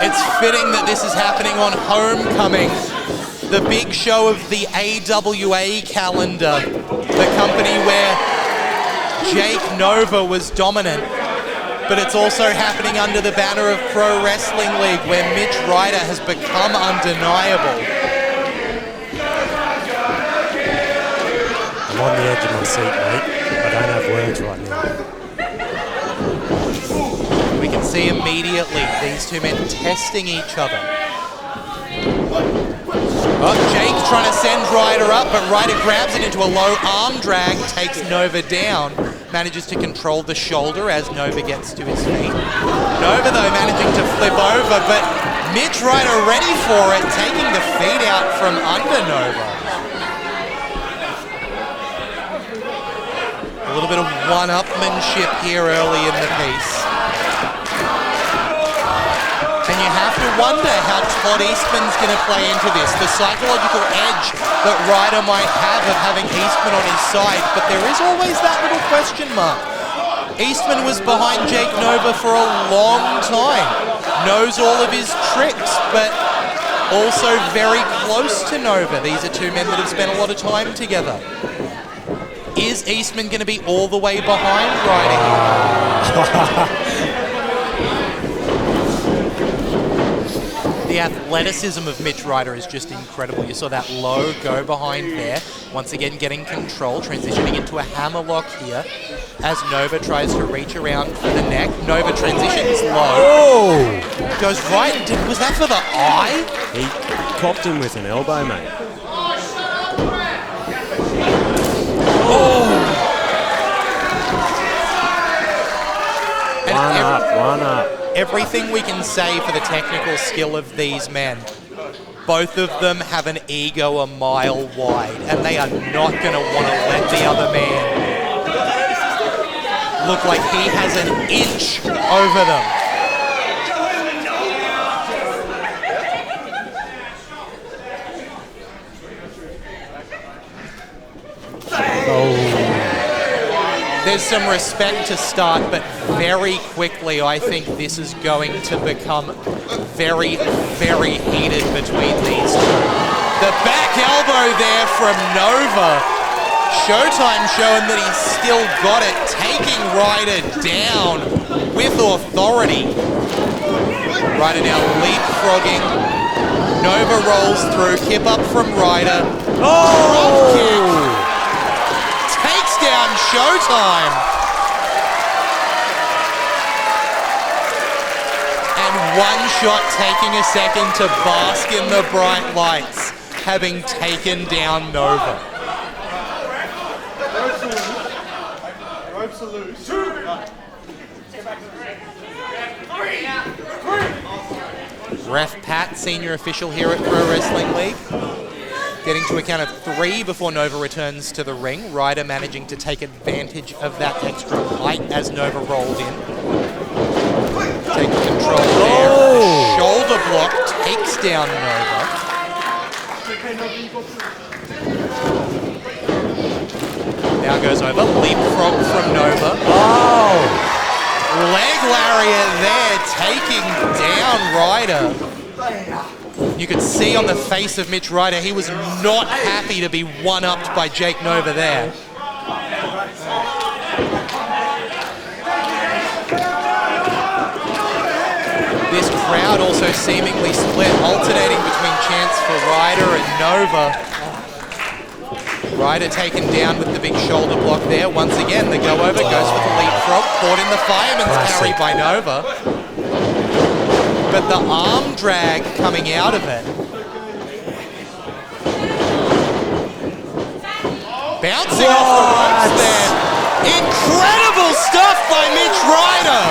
It's fitting that this is happening on Homecoming, the big show of the AWA calendar, the company where Jake Nova was dominant. but it's also happening under the banner of Pro Wrestling League, where Mitch Ryder has become undeniable. I'm on the edge of my seat, mate. I don't have words right now. We can see immediately these two men testing each other. Oh, Jake trying to send Ryder up, but Ryder grabs it into a low arm drag, takes Nova down, manages to control the shoulder as Nova gets to his feet. Nova, though, managing to flip over, but Mitch Ryder ready for it, taking the feet out from under Nova. A little bit of one-upmanship here early in the piece. And you have to wonder how Todd Eastman's going to play into this. The psychological edge that Ryder might have of having Eastman on his side, but there is always that little question mark. Eastman was behind Jake Nova for a long time, knows all of his tricks, but also very close to Nova. These are two men that have spent a lot of time together. Is Eastman going to be all the way behind Ryder here? The athleticism of Mitch Ryder is just incredible. You saw that low go behind there. Once again, getting control, transitioning into a hammerlock here as Nova tries to reach around for the neck. Nova transitions low. Oh! Goes right. Was that for the eye? He copped him with an elbow, mate. Oh! One up. Everything we can say for the technical skill of these men, both of them have an ego a mile wide, and they are not going to want to let the other man look like he has an inch over them. There's some respect to start, but very quickly I think this is going to become very, very heated between these two. The back elbow there from Nova. Showtime showing that he's still got it, taking Ryder down with authority. Ryder now leapfrogging. Nova rolls through, kip up from Ryder. Drop kick. Takes down Showtime. And Oneshot taking a second to bask in the bright lights, having taken down Nova. Ropes are loose. Ref Pat, senior official here at Pro Wrestling League. Getting to a count of 3 before Nova returns to the ring. Ryder managing to take advantage of that extra height as Nova rolled in. Taking control there. The shoulder block takes down Nova. Now goes over. Leapfrog from Nova. Leg lariat there, taking down Ryder. You could see on the face of Mitch Ryder, he was not happy to be one-upped by Jake Nova there. This crowd also seemingly split, alternating between chants for Ryder and Nova. Ryder taken down with the big shoulder block there. Once again, the go-over goes for the leapfrog, caught in the fireman's carry by Nova. But the arm drag coming out of it. Bouncing off the ropes there. Incredible stuff by Mitch Ryder.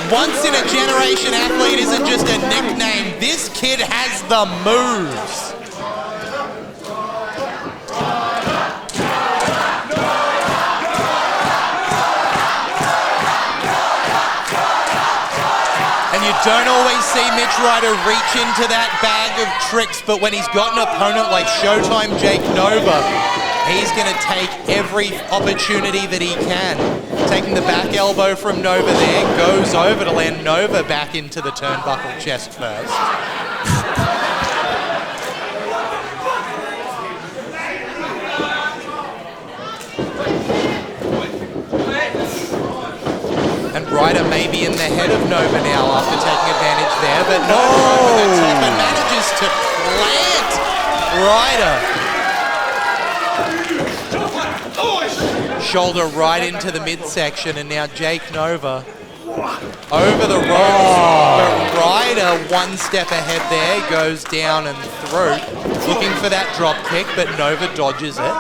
Once in a generation athlete isn't just a nickname. This kid has the moves. And you don't always see Mitch Ryder reach into that bag of tricks, but when he's got an opponent like Showtime Jake Nova, he's going to take every opportunity that he can. Taking the back elbow from Nova there, goes over to land Nova back into the turnbuckle chest first. in the head of Nova now after taking advantage there, but Nova over the top and manages to plant Ryder. Shoulder right into the midsection, and now Jake Nova over the ropes. But Ryder one step ahead there, goes down and through, looking for that drop kick, but Nova dodges it.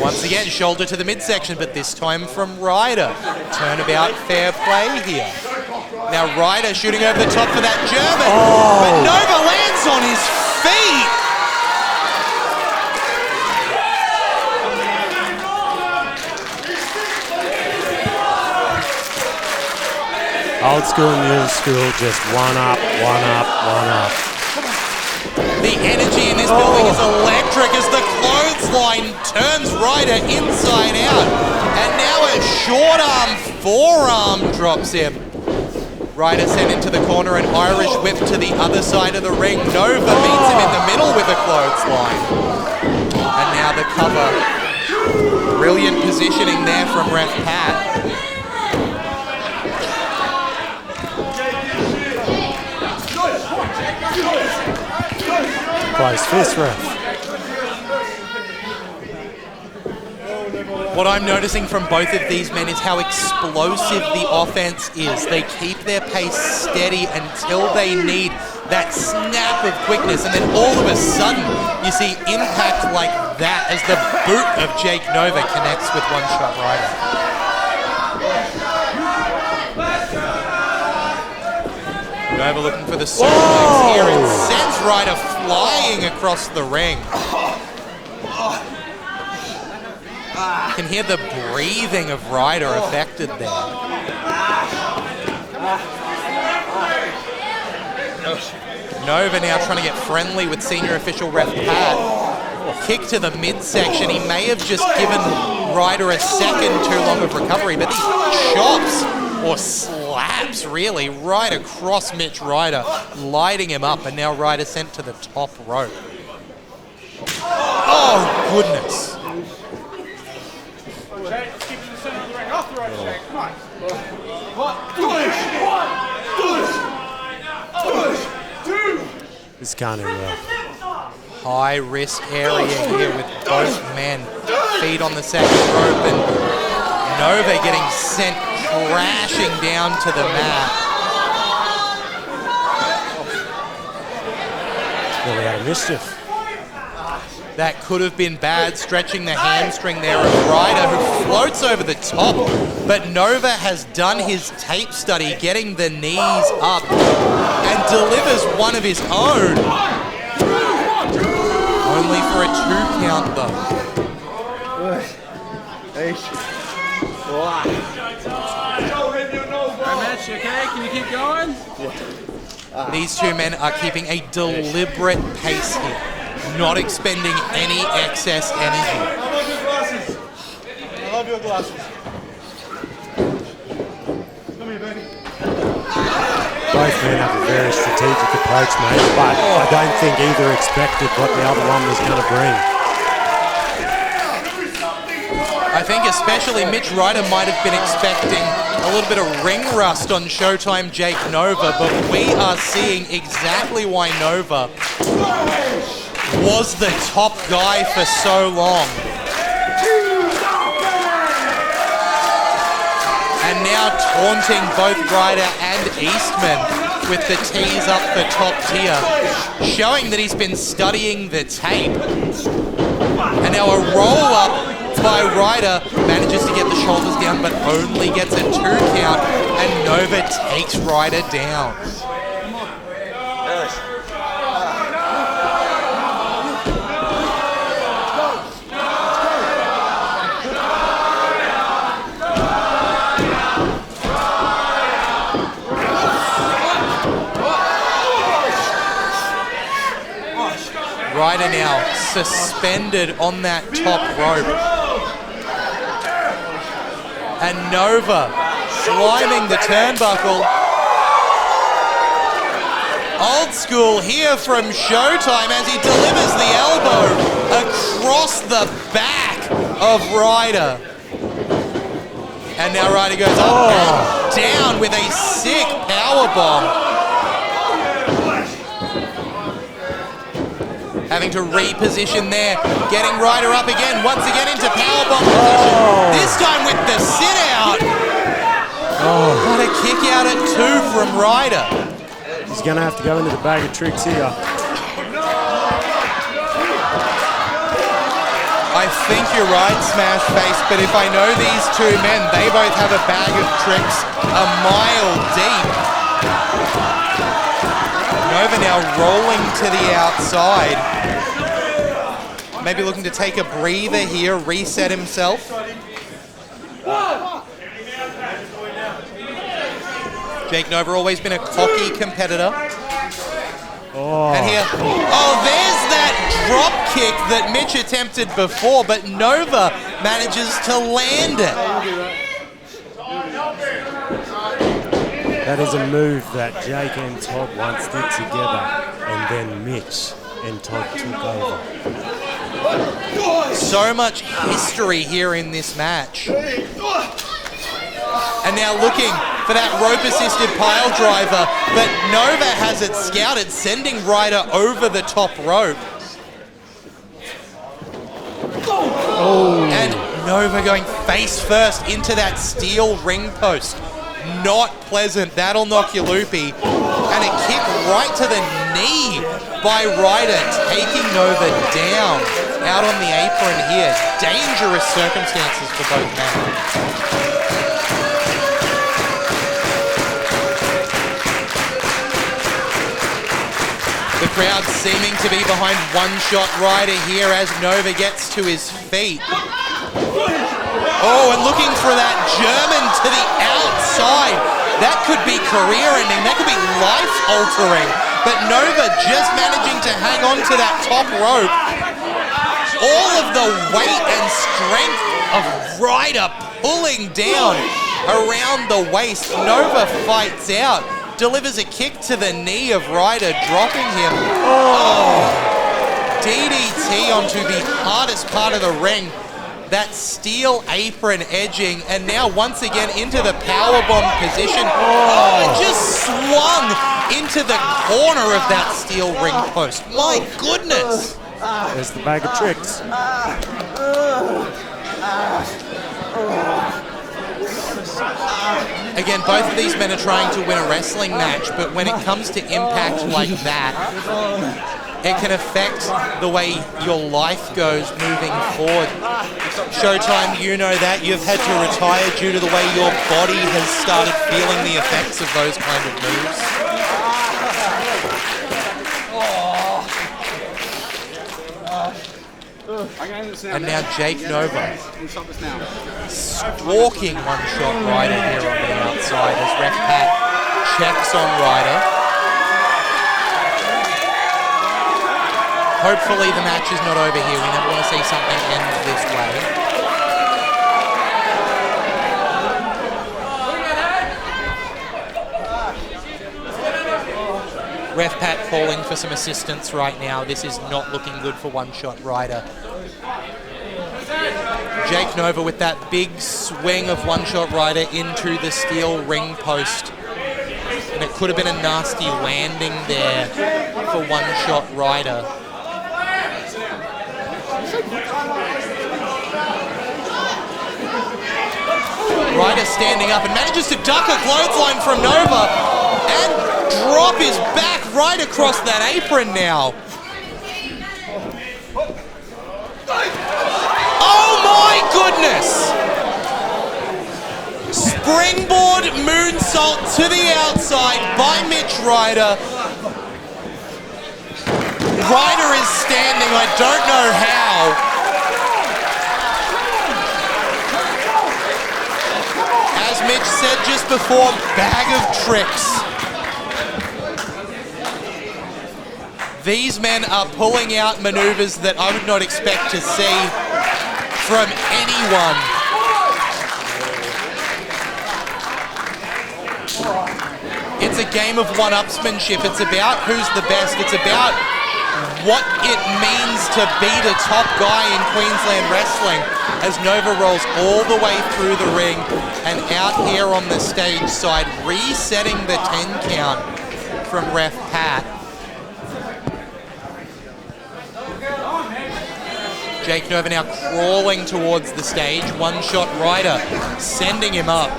Once again, shoulder to the midsection, but this time from Ryder. Turnabout, fair play here. Now Ryder shooting over the top for that German, but Nova lands on his feet. Old school, new school, just one up, one up, one up. The energy in this building is electric as the clothesline turns Ryder inside out. And now a short arm, forearm drops him. Ryder sent into the corner, an Irish whip to the other side of the ring. Nova meets him in the middle with a clothesline. And now the cover. Brilliant positioning there from Ref Pat. Close fist, ref. What I'm noticing from both of these men is how explosive the offense is. They keep their pace steady until they need that snap of quickness, and then all of a sudden you see impact like that as the boot of Jake Nova connects with Oneshot Ryder. Nova looking for the suplex here and sends Ryder flying across the ring. You can hear the breathing of Ryder affected there. Nova now trying to get friendly with senior official ref Pat. Kick to the midsection. He may have just given Ryder a second too long of recovery, but these chops or slaps really right across Mitch Ryder, lighting him up, and now Ryder sent to the top rope. Oh, goodness. This can't end well. High risk area here with both men. Feet on the second rope, and Nova getting sent crashing down to the mat. Really out of mischief. That could have been bad, stretching the hamstring there of Ryder, who floats over the top, but Nova has done his tape study, getting the knees up, and delivers one of his own. Only for a 2 count though. Mitch, you okay? Can you keep going? These two men are keeping a deliberate pace here, not expending any excess energy. I love your glasses. Come here, baby. Both men have a very strategic approach, mate, but I don't think either expected what the other one was going to bring. I think especially Mitch Ryder might have been expecting a little bit of ring rust on Showtime Jake Nova, but we are seeing exactly why Nova was the top guy for so long. And now taunting both Ryder and Eastman with the tees up for top tier, showing that he's been studying the tape. And now a roll-up by Ryder, manages to get the shoulders down, but only gets a 2 count, and Nova takes Ryder down. Ryder now suspended on that top rope. And Nova climbing the turnbuckle. Old school here from Showtime as he delivers the elbow across the back of Ryder. And now Ryder goes up and down with a sick power bomb. Having to reposition there. Getting Ryder up again. Once again into powerbomb position. This time with the sit out. Got a kick out at 2 from Ryder. He's going to have to go into the bag of tricks here. I think you're right, Smash Face, but if I know these two men, they both have a bag of tricks a mile deep. Nova now rolling to the outside. Maybe looking to take a breather here, reset himself. Jake Nova always been a cocky competitor. And here, there's that drop kick that Mitch attempted before, but Nova manages to land it. That is a move that Jake and Todd once did together, and then Mitch and Todd took over. So much history here in this match. And now looking for that rope-assisted pile driver, but Nova has it scouted, sending Ryder over the top rope. And Nova going face first into that steel ring post. Not pleasant. That'll knock you loopy. And a kick right to the knee by Ryder, taking Nova down out on the apron here. Dangerous circumstances for both men. The crowd seeming to be behind Oneshot Ryder here as Nova gets to his feet. And looking for that German to the outside. That could be career-ending. That could be life-altering. But Nova just managing to hang on to that top rope. All of the weight and strength of Ryder pulling down around the waist. Nova fights out. Delivers a kick to the knee of Ryder, dropping him. DDT onto the hardest part of the ring. That steel apron edging, and now once again into the powerbomb position. Just swung into the corner of that steel ring post. My goodness. There's the bag of tricks. Again, both of these men are trying to win a wrestling match, but when it comes to impact like that, it can affect the way your life goes moving forward. Showtime, you know that. You've had to retire due to the way your body has started feeling the effects of those kind of moves. And now Jake Nova stalking Oneshot Ryder here on the outside as Ref Pat checks on Ryder. Hopefully the match is not over here. We never want to see something end this way. Ref Pat calling for some assistance right now. This is not looking good for Oneshot Ryder. Jake Nova with that big swing of Oneshot Ryder into the steel ring post. And it could have been a nasty landing there for Oneshot Ryder. Ryder standing up and manages to duck a clothesline from Nova and drop his back right across that apron now. Oh my goodness! Springboard moonsault to the outside by Mitch Ryder. Ryder is standing, I don't know how. As Mitch said just before, bag of tricks. These men are pulling out maneuvers that I would not expect to see from anyone. It's a game of one-upsmanship. It's about who's the best. It's about what it means to beat a top guy in Queensland wrestling as Nova rolls all the way through the ring and out here on the stage side, resetting the 10 count from ref Pat. Jake Nova now crawling towards the stage. Oneshot Ryder sending him up.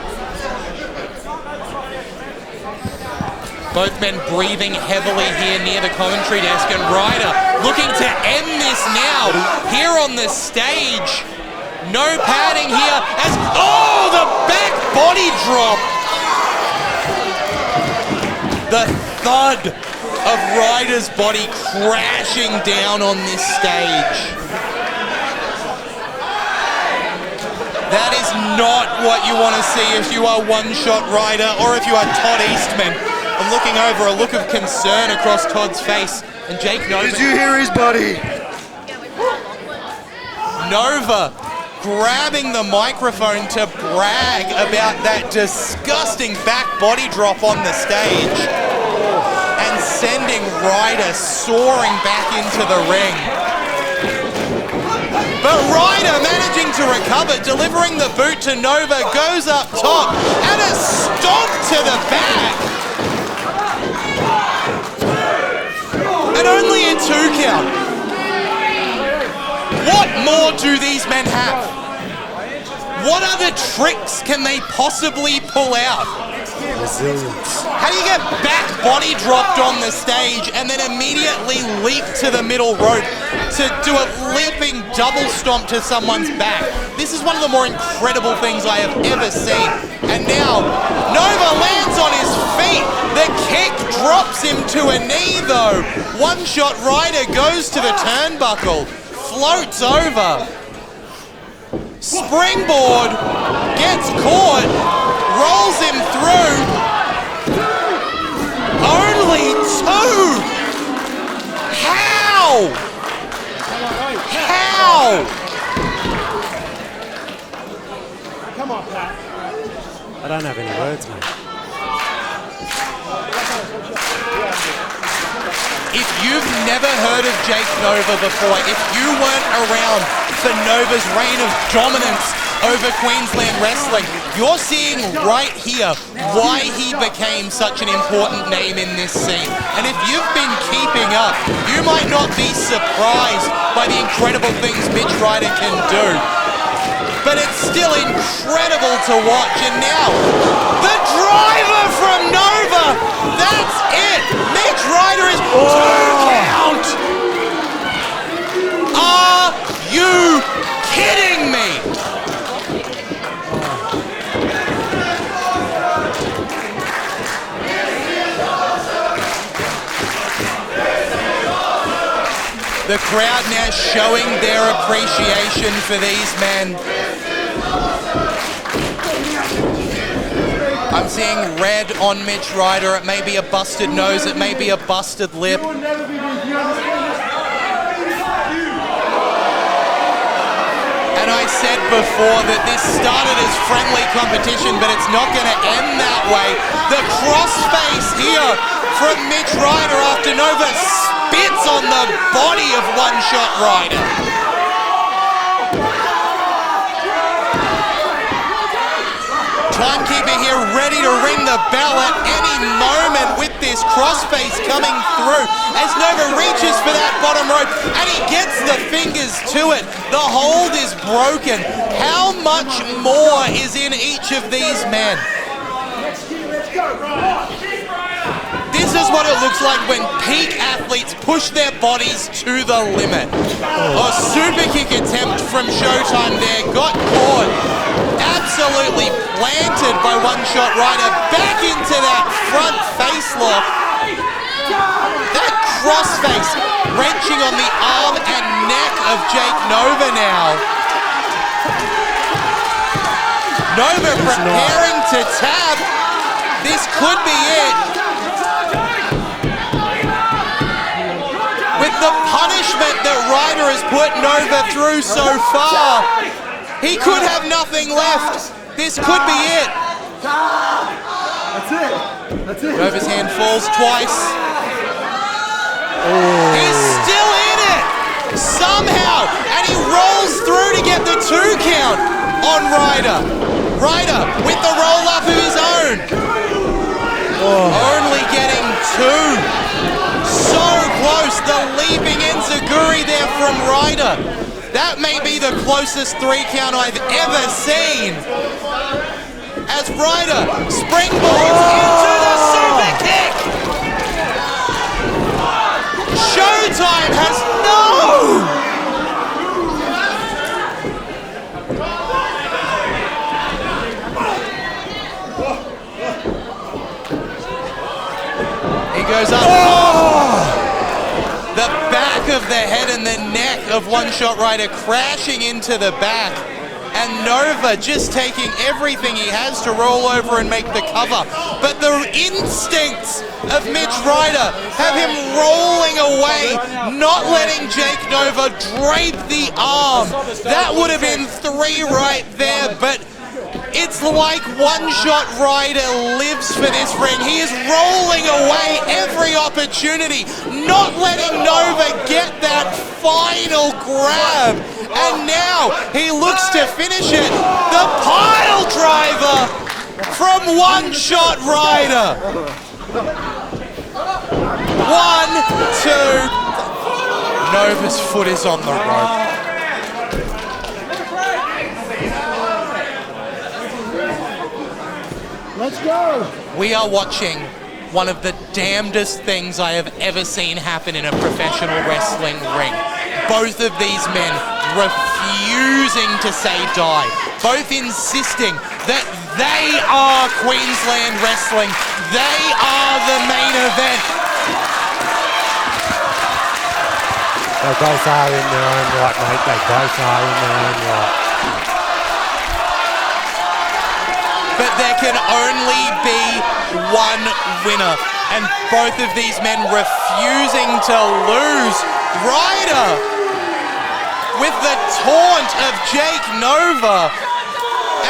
Both men breathing heavily here near the commentary desk, and Ryder looking to end this now here on the stage. No padding here as, oh, the back body drop. The thud of Ryder's body crashing down on this stage. That is not what you want to see if you are Oneshot Ryder or if you are Todd Eastman. I'm looking over, a look of concern across Todd's face, and Jake Nova. Did you hear his body? Nova grabbing the microphone to brag about that disgusting back body drop on the stage and sending Ryder soaring back into the ring. But Ryder managing to recover, delivering the boot to Nova, goes up top, and a stomp to the back. And only a 2 count. What more do these men have? What other tricks can they possibly pull out? Resilience. How do you get back body dropped on the stage and then immediately leap to the middle rope to do a leaping double stomp to someone's back? This is one of the more incredible things I have ever seen. And now, Nova lands on his feet. The kick drops him to a knee though. Oneshot Ryder goes to the turnbuckle, floats over. Springboard, gets caught, rolls him through. Only 2! How? How? Come on, Pat. I don't have any words, mate. If you've never heard of Jake Nova before, if you weren't around for Nova's reign of dominance over Queensland wrestling, you're seeing right here why he became such an important name in this scene. And if you've been keeping up, you might not be surprised by the incredible things Mitch Ryder can do. But it's still incredible to watch. And now, the driver from Nova, that's it. Mitch Ryder is 2 count. Are you kidding me? The crowd now showing their appreciation for these men. I'm seeing red on Mitch Ryder. It may be a busted nose, it may be a busted lip. And I said before that this started as friendly competition, but it's not going to end that way. The crossface here from Mitch Ryder after Nova spits on the body of Oneshot Ryder. Timekeeper here ready to ring the bell at any moment with this crossface coming through as Nova reaches for that bottom rope and he gets the fingers to it. The hold is broken. How much more is in each of these men? This is what it looks like when peak athletes push their bodies to the limit. A super kick attempt from Showtime there, got caught. Absolutely planted by Oneshot Ryder. Back into that front face lock. That crossface wrenching on the arm and neck of Jake Nova now. Nova preparing to tap. This could be it. With the punishment that Ryder has put Nova through so far, he could have nothing left. This could be it. That's it. Nova's hand falls twice. He's still somehow, and he rolls through to get the 2 count on Ryder. Ryder with the roll up of his own. Only getting 2. So close, the leaping enziguri there from Ryder. That may be the closest 3 count I've ever seen. As Ryder springboards into the super kick. Showtime has He goes up. The back of the head and the neck of Oneshot Ryder crashing into the back. And Nova just taking everything he has to roll over and make the cover. But the instincts of Mitch Ryder have him rolling away, not letting Jake Nova drape the arm. That would have been 3 right there, but it's like Oneshot Ryder lives for this ring. He is rolling away every opportunity, not letting Nova get that final grab. And now he looks to finish it. The pile driver from Oneshot Ryder. 1, 2. Nova's foot is on the rope. Let's go. We are watching one of the damnedest things I have ever seen happen in a professional wrestling ring. Both of these men refusing to say die. Both insisting that they are Queensland Wrestling. They are the main event. They both are in their own right, mate. They both are in their own right. But there can only be one winner, and both of these men refusing to lose. Ryder with the taunt of Jake Nova,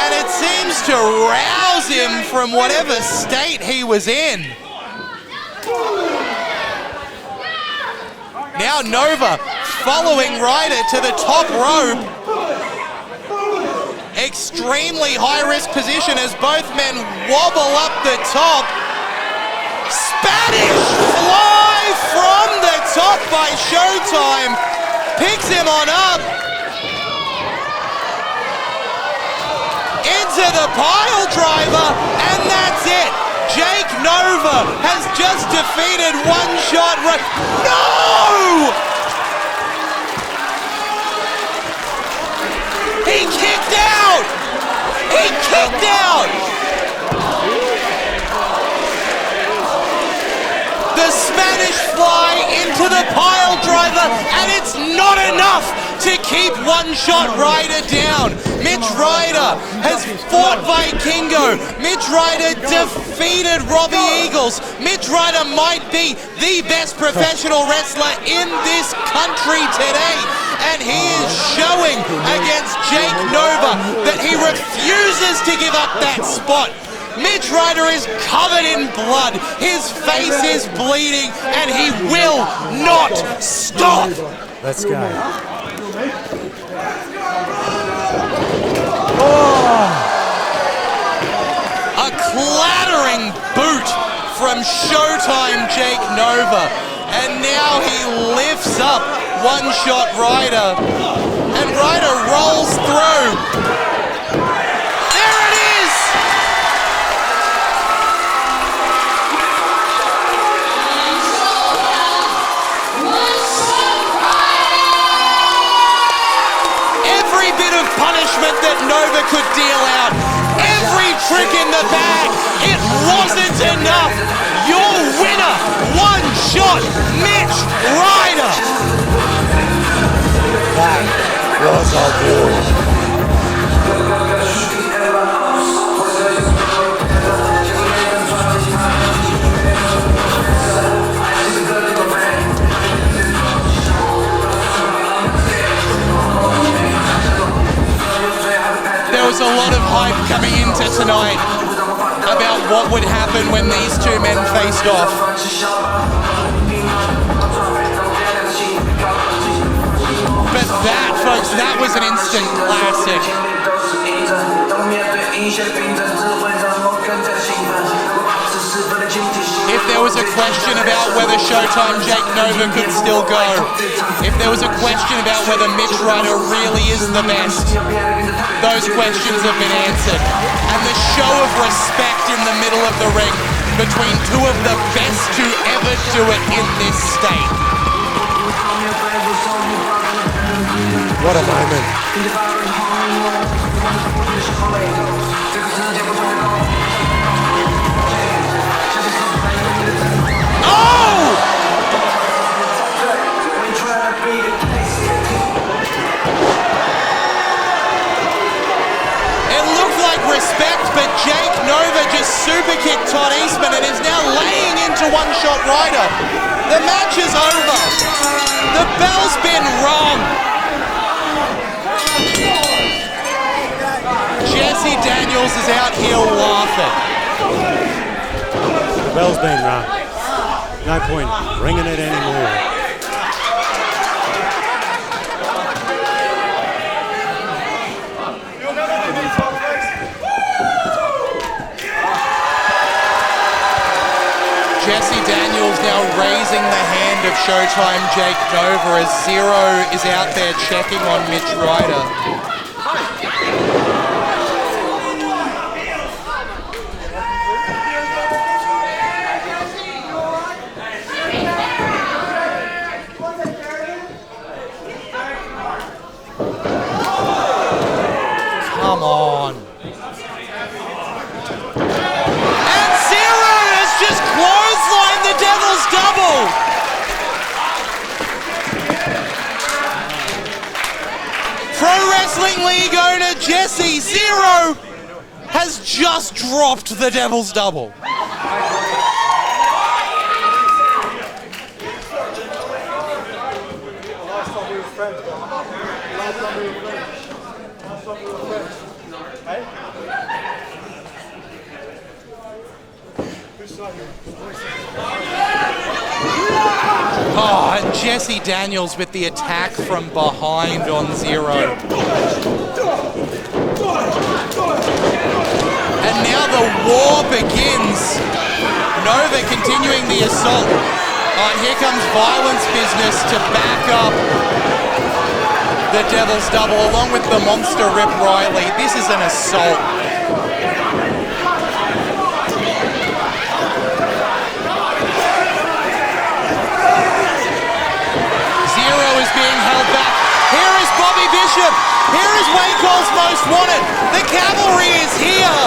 and it seems to rouse him from whatever state he was in. Now Nova following Ryder to the top rope. Extremely high-risk position as both men wobble up the top. Spanish fly from the top by Showtime. Picks him on up. Into the pile driver, and that's it. Jake Nova has just defeated Oneshot Ryder. No! He kicked out! He kicked out! The Spanish fly into the pile driver, and it's not enough to keep Oneshot Ryder down. Mitch Ryder has fought Vikingo. Mitch Ryder defeated Robbie Eagles. Mitch Ryder might be the best professional wrestler in this country today. And he is showing against Jake Nova that he refuses to give up that spot. Mitch Ryder is covered in blood. His face is bleeding, and he will not stop. Let's go. A clattering boot from Showtime Jake Nova. And now he lifts up Oneshot Ryder. And Ryder rolls through. There it is! Every bit of punishment that Nova could deal out, every trick in the bag, it wasn't enough. Your winner, Oneshot Mitch Ryder. That was a war. There was a lot of hype coming into tonight about what would happen when these two men faced off. But that, folks, that was an instant classic. If there was a question about whether Showtime Jake Nova could still go, if there was a question about whether Mitch Ryder really is the best, those questions have been answered. And the show of respect in the middle of the ring between two of the best to ever do it in this state. What a moment. Respect, but Jake Nova just super kicked Todd Eastman and is now laying into Oneshot Ryder. The match is over. The bell's been rung. Jesse Daniels is out here laughing. The bell's been rung. No point ringing it anymore. Jesse Daniels now raising the hand of Showtime Jake Nova as Zero is out there checking on Mitch Ryder. Come on. Just clothesline the Devil's Double. Pro Wrestling League owner Jesse Zero has just dropped the Devil's Double. Oh, and Jesse Daniels with the attack from behind on Zero. And now the war begins. Nova continuing the assault. Oh, and here comes Violence Business to back up the Devil's Double along with the monster Rip Riley. This is an assault. Is being held back. Here is Bobby Bishop. Here is Wayne Cole's Most Wanted. The cavalry is here.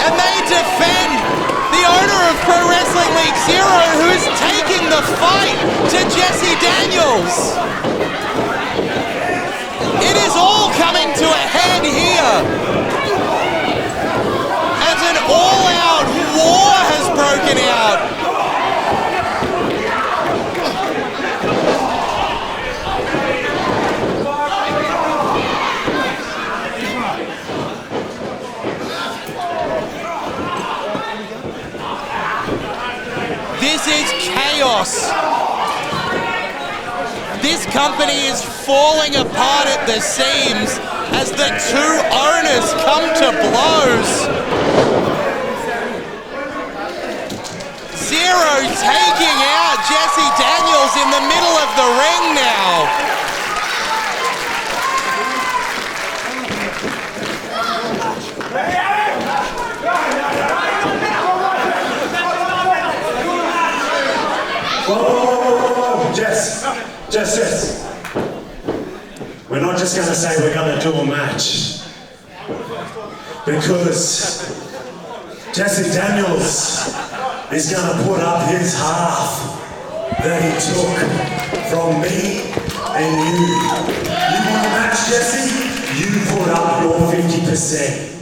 And they defend the owner of Pro Wrestling League Zero, who is taking the fight to Jesse Daniels. It is all coming to a head here as an all-out war has broken out. This is chaos. This company is falling apart at the seams as the two owners come to blows. Zero taking out Jesse Daniels in the middle of the ring now. Jess. We're not just going to say we're going to do a match. Because Jesse Daniels is going to put up his half that he took from me and you. You want a match, Jesse? You put up your 50%.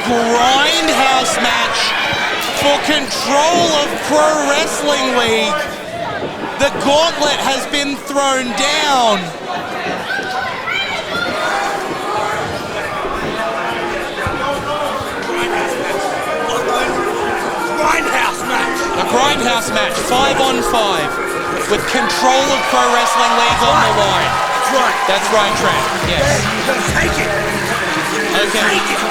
grindhouse match for control of Pro Wrestling League. The gauntlet has been thrown down. Grindhouse match. A grindhouse match, 5-on-5, with control of Pro Wrestling League on the line. That's right. That's right, Trent. Yes. You're gonna take it. Okay. Take it.